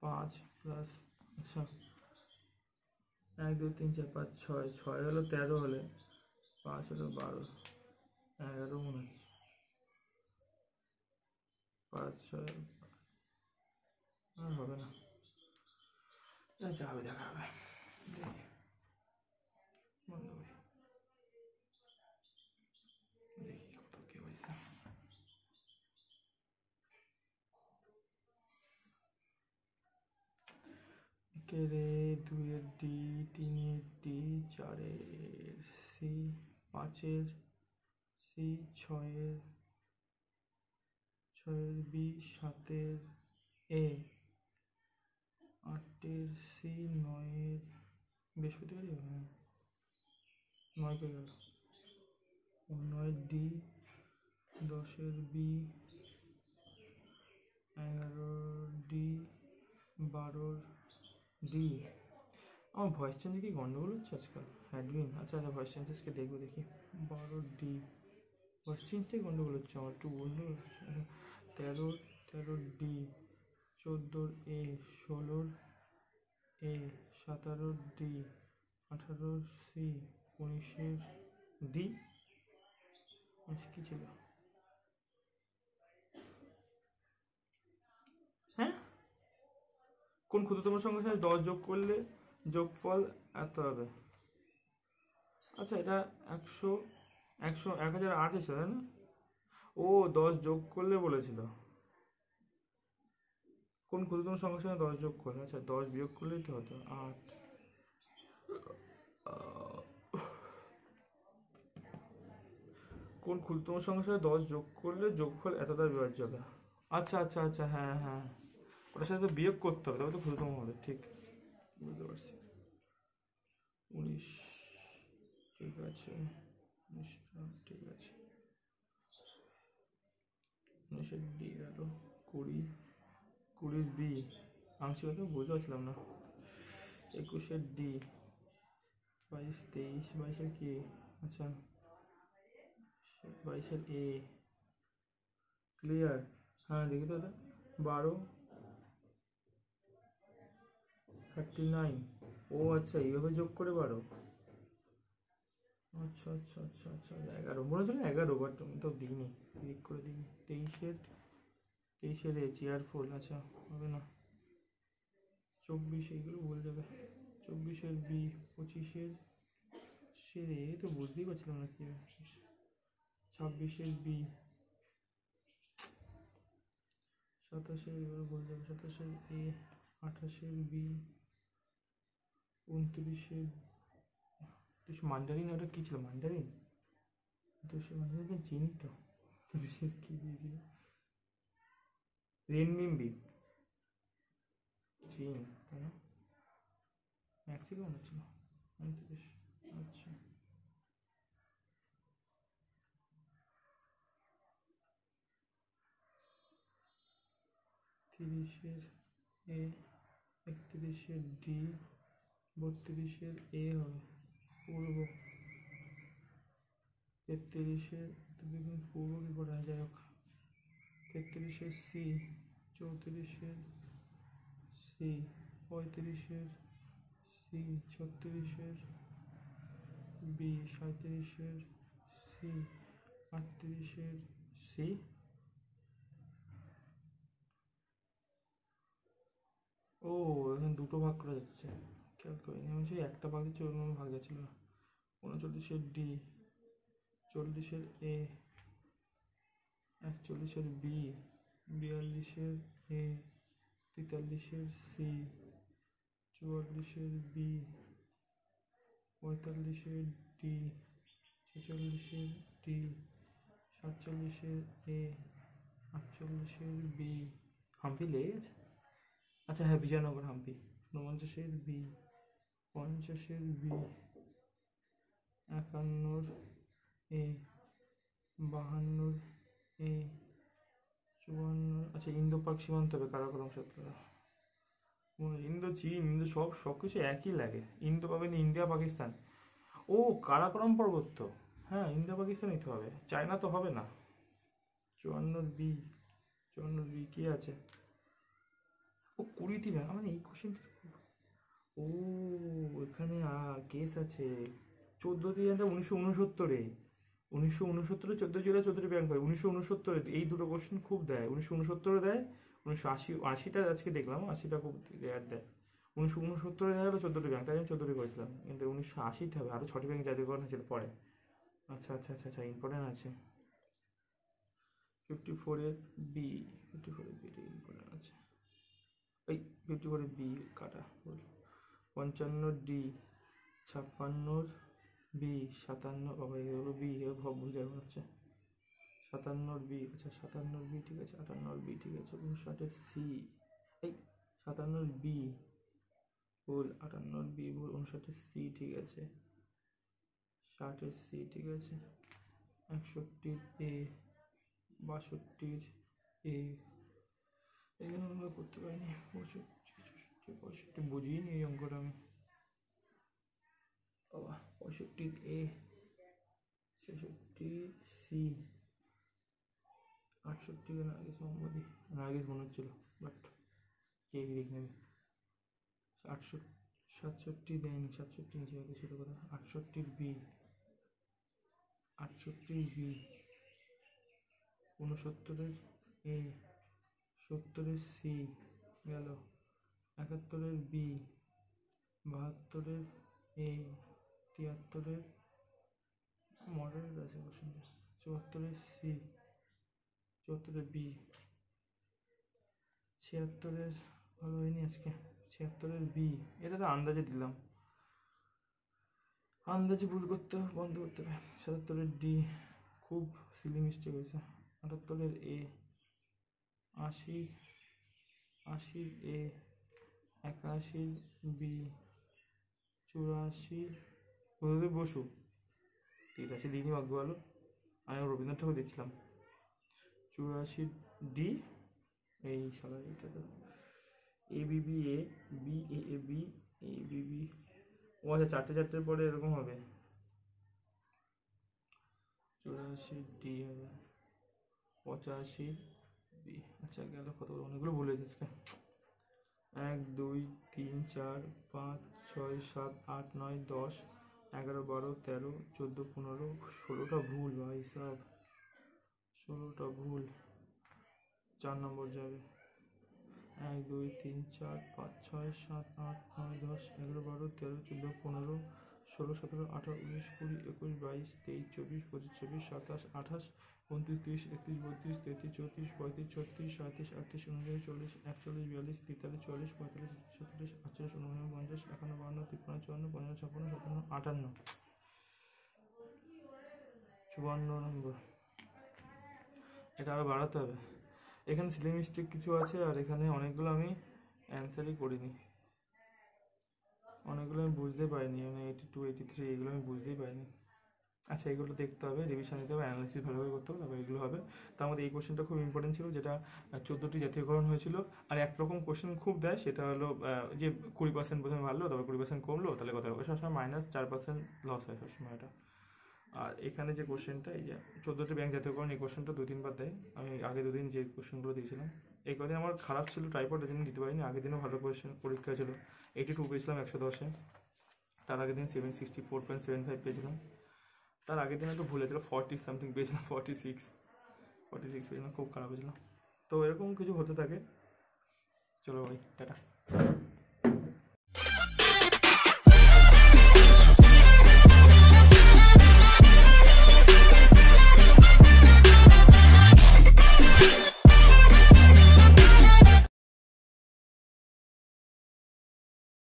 5 plus, আচ্ছা 1 2 3 4 5 6 6 হলো 13, হলে 5 হলো 12 11 মনে হচ্ছে। 5 6 আর হবে না, যা হবে দেখা হবে। বন্ধ করি, দেখি কত কি হয়েছে। রে 2-এর ডি, 3-এর ডি, 4-এর সি, 5-এর সি, ছয়ের বি, সাতের এ, আটের সি, নয়ের বৃহস্পতিবারই, হ্যাঁ 9 পেয়ে গেল। 9 ডি, 10 বি, 11 ডি, 12 ডি। আমার ভয়েস চেঞ্জে কি গন্ডগোল হচ্ছে আজকাল? অ্যাডমিন, আচ্ছা ভয়েস চেঞ্জ আজকে দেখবো দেখি। 12 ডি ভয়েস চেঞ্জটাই গন্ডগোল হচ্ছে আমার, একটু গন্ডগোল হচ্ছে। 13 ডি, 14 এ, 16 এ, 17 ডি, 18 সি, 19 ডি। কি ছিল? হ্যাঁ, কোন ক্ষুদ্রতম সংখ্যার সাথে 10 যোগ করলে যোগফল এত হবে? আচ্ছা এটা 1008 এসে, তাই না? ও 10 যোগ করলে বলেছিল। কোন ক্ষুদ্রতম সংখ্যার সাথে 10 যোগ করলে, আচ্ছা 10 বিয়োগ করলেই তো হতো 8। কোন ক্ষুদ্রতম সংখ্যার সাথে 10 যোগ করলে যোগফল এতটা বিভাজ্য হবে? আচ্ছা আচ্ছা আচ্ছা, হ্যাঁ হ্যাঁ, ওটার সাথে তো বিয়োগ করতে হবে, তবে তো ক্ষুদ্রতম হবে, ঠিক বুঝতে পারছি। 19, ঠিক আছে, 19টা ঠিক আছে। 19 ডি গেল, 20 বি, আংশিক তো বুঝতে পারছিলাম না। 21 ডি, 22, 23, 22 কি, আচ্ছা 22 এ ক্লিয়ার। হ্যাঁ দেখি তো এটা, 12, 39। ও আচ্ছা এইভাবে যোগ করে 12। আচ্ছা আচ্ছা আচ্ছা আচ্ছা, 11 মনে হচ্ছিল 11, বাট আমি তো দিইনি, ক্লিক করে দিইনি। 23 এ চেয়ার ফুল, আচ্ছা হবে না। 24 এইগুলো ভুল যাবে। 24 বি, 25 সে তো বুঝতেই পারছিলাম না কি। 26 বি, 27 এগুলো ভুল যাবে। 27 এ, 28 বি, 29 মান্ডারিন, ওটা কি ছিল মান্ডারিন? 29 মান্ডারিন চিনি তো। 29 কি দিয়েছিল? রেনমিনবি, চীন তাই না? মেক্সিকো মনে ছিল। 29, আচ্ছা। 30 এ, 31 ডি, 32 এ হবে পূর্ব। 33 দেখুন পূর্ব কি করে, যাই হোক। 33 C, 34 C, 35 C, 36 B, 37 C, 38 C. ও এখানে দুটো ভাগ করা যাচ্ছে, খেয়াল করিনি আমি, সেই একটা ভাগ দিচ্ছে, অন্য ভাগ যাচ্ছিল না। 39 ডি, 40 এ, 41 বি, 42 এ, 43 সি, 44 বি, 45 ডি, 46 ডি, 47 এ, 48 বি। হাম্পি লেগে গেছে? আচ্ছা হ্যাঁ, বিজয়নগর হাম্পি। 49 বি, 50 বি, 51 এ, 52 এ, 54, আচ্ছা ইন্দো পাক সীমান্ত হবে কারাকোরাম সত্তর। ইন্দো চীন, ইন্দো সব সবকিছু একই লাগে। ইন্দো পাবেন ইন্ডিয়া পাকিস্তান। ও কারাকোরাম পর্বত তো, হ্যাঁ ইন্ডিয়া পাকিস্তানই তো হবে, চায়না তো হবে না। 54 বি কি আছে? ও 20টি ব্যাংক, মানে এই কোশ্চেনটা। ও এখানে কেস আছে 14 1969-এ। 1969-এ 14 জেলা 14টি ব্যাংক হয়। 1969-এ এই দুটো কোশ্চেন খুব দেয়, 1969-এ দেয়। 1980 আজকে দেখলাম, 80টা খুব রেয়ার দেয়। 1969-এ দেখা গেলো 14টি ব্যাংক, তাই আমি 14টি করেছিলাম, কিন্তু 1980-তে হবে আরও 6টি ব্যাংক জাতীয়করণ হয়েছিল পরে। আচ্ছা আচ্ছা আচ্ছা আচ্ছা, ইম্পর্টেন্ট আছে। 54 বি, 54 বি ইম্পর্টেন্ট আছে। এই 54 বি কাটা বল। 55 ডি, 56 বি, 57, বাবা এগুলো বি, এগুলো ভাব ভুল যাবে হচ্ছে। 57 বি, আচ্ছা 57 বি ঠিক আছে, 58 বি ঠিক আছে, 59 সি, এই 57 বি ভুল, 58 বি ভুল, 59 সি ঠিক আছে, 60 সি ঠিক আছে, 61 এ, 62 এ, এখানে আমরা করতে পারিনি, 65 বুঝিনি এই অঙ্কটা আমি, 65 এ, 66 সি, 68 নার্গিস মোহাম্মদী, নার্গিস মনে হচ্ছিল বাট কে লিখ নেবে, 67 দেয়নি, 67 নিচে হয়তো ছিল কথা, 68 বি, 68 বি, 69 এ, 70 সি গেল, 71 বি, 72 এ, 73 মডারেট আছে কোশ্চেনটা, 74 সি, 74 বি, 76 ভালো হয়নি আজকে, 76 বি, এটা তো আন্দাজে দিলাম, আন্দাজে ভুল করতে বন্ধ করতে হবে, 77 ডি খুব সিলি মিস্টেক হয়েছে, 78 এ, 80 এ, 81 বি, 84 বুদ্ধদেব বসু, 83 দিনই ভাগ্য ভালো, আমি রবীন্দ্রনাথ ঠাকুর দিচ্ছিলাম, 84 ডি, এই সালা এটা তো A B B A, B A A B, A B B, ও আচ্ছা 4টে পরে এরকম হবে, 84 ডি হবে, 85 বি, আচ্ছা গেল কত, অনেকগুলো ভুল হয়েছে আজকে, 1 2 3 4 5 6 7 8 9 10 11 12 13 14 15 16টা ভুল ভাই সব, 16টা ভুল, 4 নম্বর যাবে, 1 2 3 4 5 6 7 8 9 10 11 12 13 14 15 16 17 18 19 20 21 22 23 24 25 26 27 28 29 30 31 32 33 34 35 36 37 38 39 40 41 42 43 44 45 46 47 48 49 50 51 52 53 54 55 56 57 58, 54 নম্বর, এটা আরো বাড়াতে হবে, এখানে সিলি মিস্টেক কিছু আছে, আর এখানে অনেকগুলো আমি অ্যান্সারই করিনি, অনেকগুলো আমি বুঝতে পারিনি, মানে 82 83 এগুলো আমি বুঝতেই পারিনি, আচ্ছা এগুলো দেখতে হবে, রিভিশন দিতে হবে, অ্যানালাইসিস ভালোভাবে করতে হবে, তারপর এগুলো হবে, তার মধ্যে এই কোশ্চেনটা খুব ইম্পর্টেন্ট ছিল, যেটা 14টি জাতীয়করণ হয়েছিল, আর একরকম কোশ্চেন খুব দেয়, সেটা হলো যে 20% প্রথমে ভালো, তারপর 20% কমলো, তাহলে কথা হবে, সবসময় -4% লস হয় সবসময় এটা, আর এখানে যে কোশ্চেনটা, এই যে 14টি ব্যাংক জাতীয়করণ, এই কোশ্চেনটা 2-3 বার দেয়, আমি আগে দুদিন যে কোশ্চেনগুলো দিয়েছিলাম, এই কদিন আমার খারাপ ছিল ট্রাইপড, এই জন্য দিতে পারিনি, আগের দিনও ভালো কোশ্চেন পরীক্ষা ছিল, 82 পেয়েছিলাম 110-এ, তার আগের দিন 764.75 পেয়েছিলাম, তার আগের দিনে তো ভুল হয়েছিল, 40 সামথিং পেয়েছিলাম, 46 পেয়েছিলাম, খুব খারাপ হয়েছিল, তো এরকম কিছু হতে থাকে, চলো ভাই টাটা।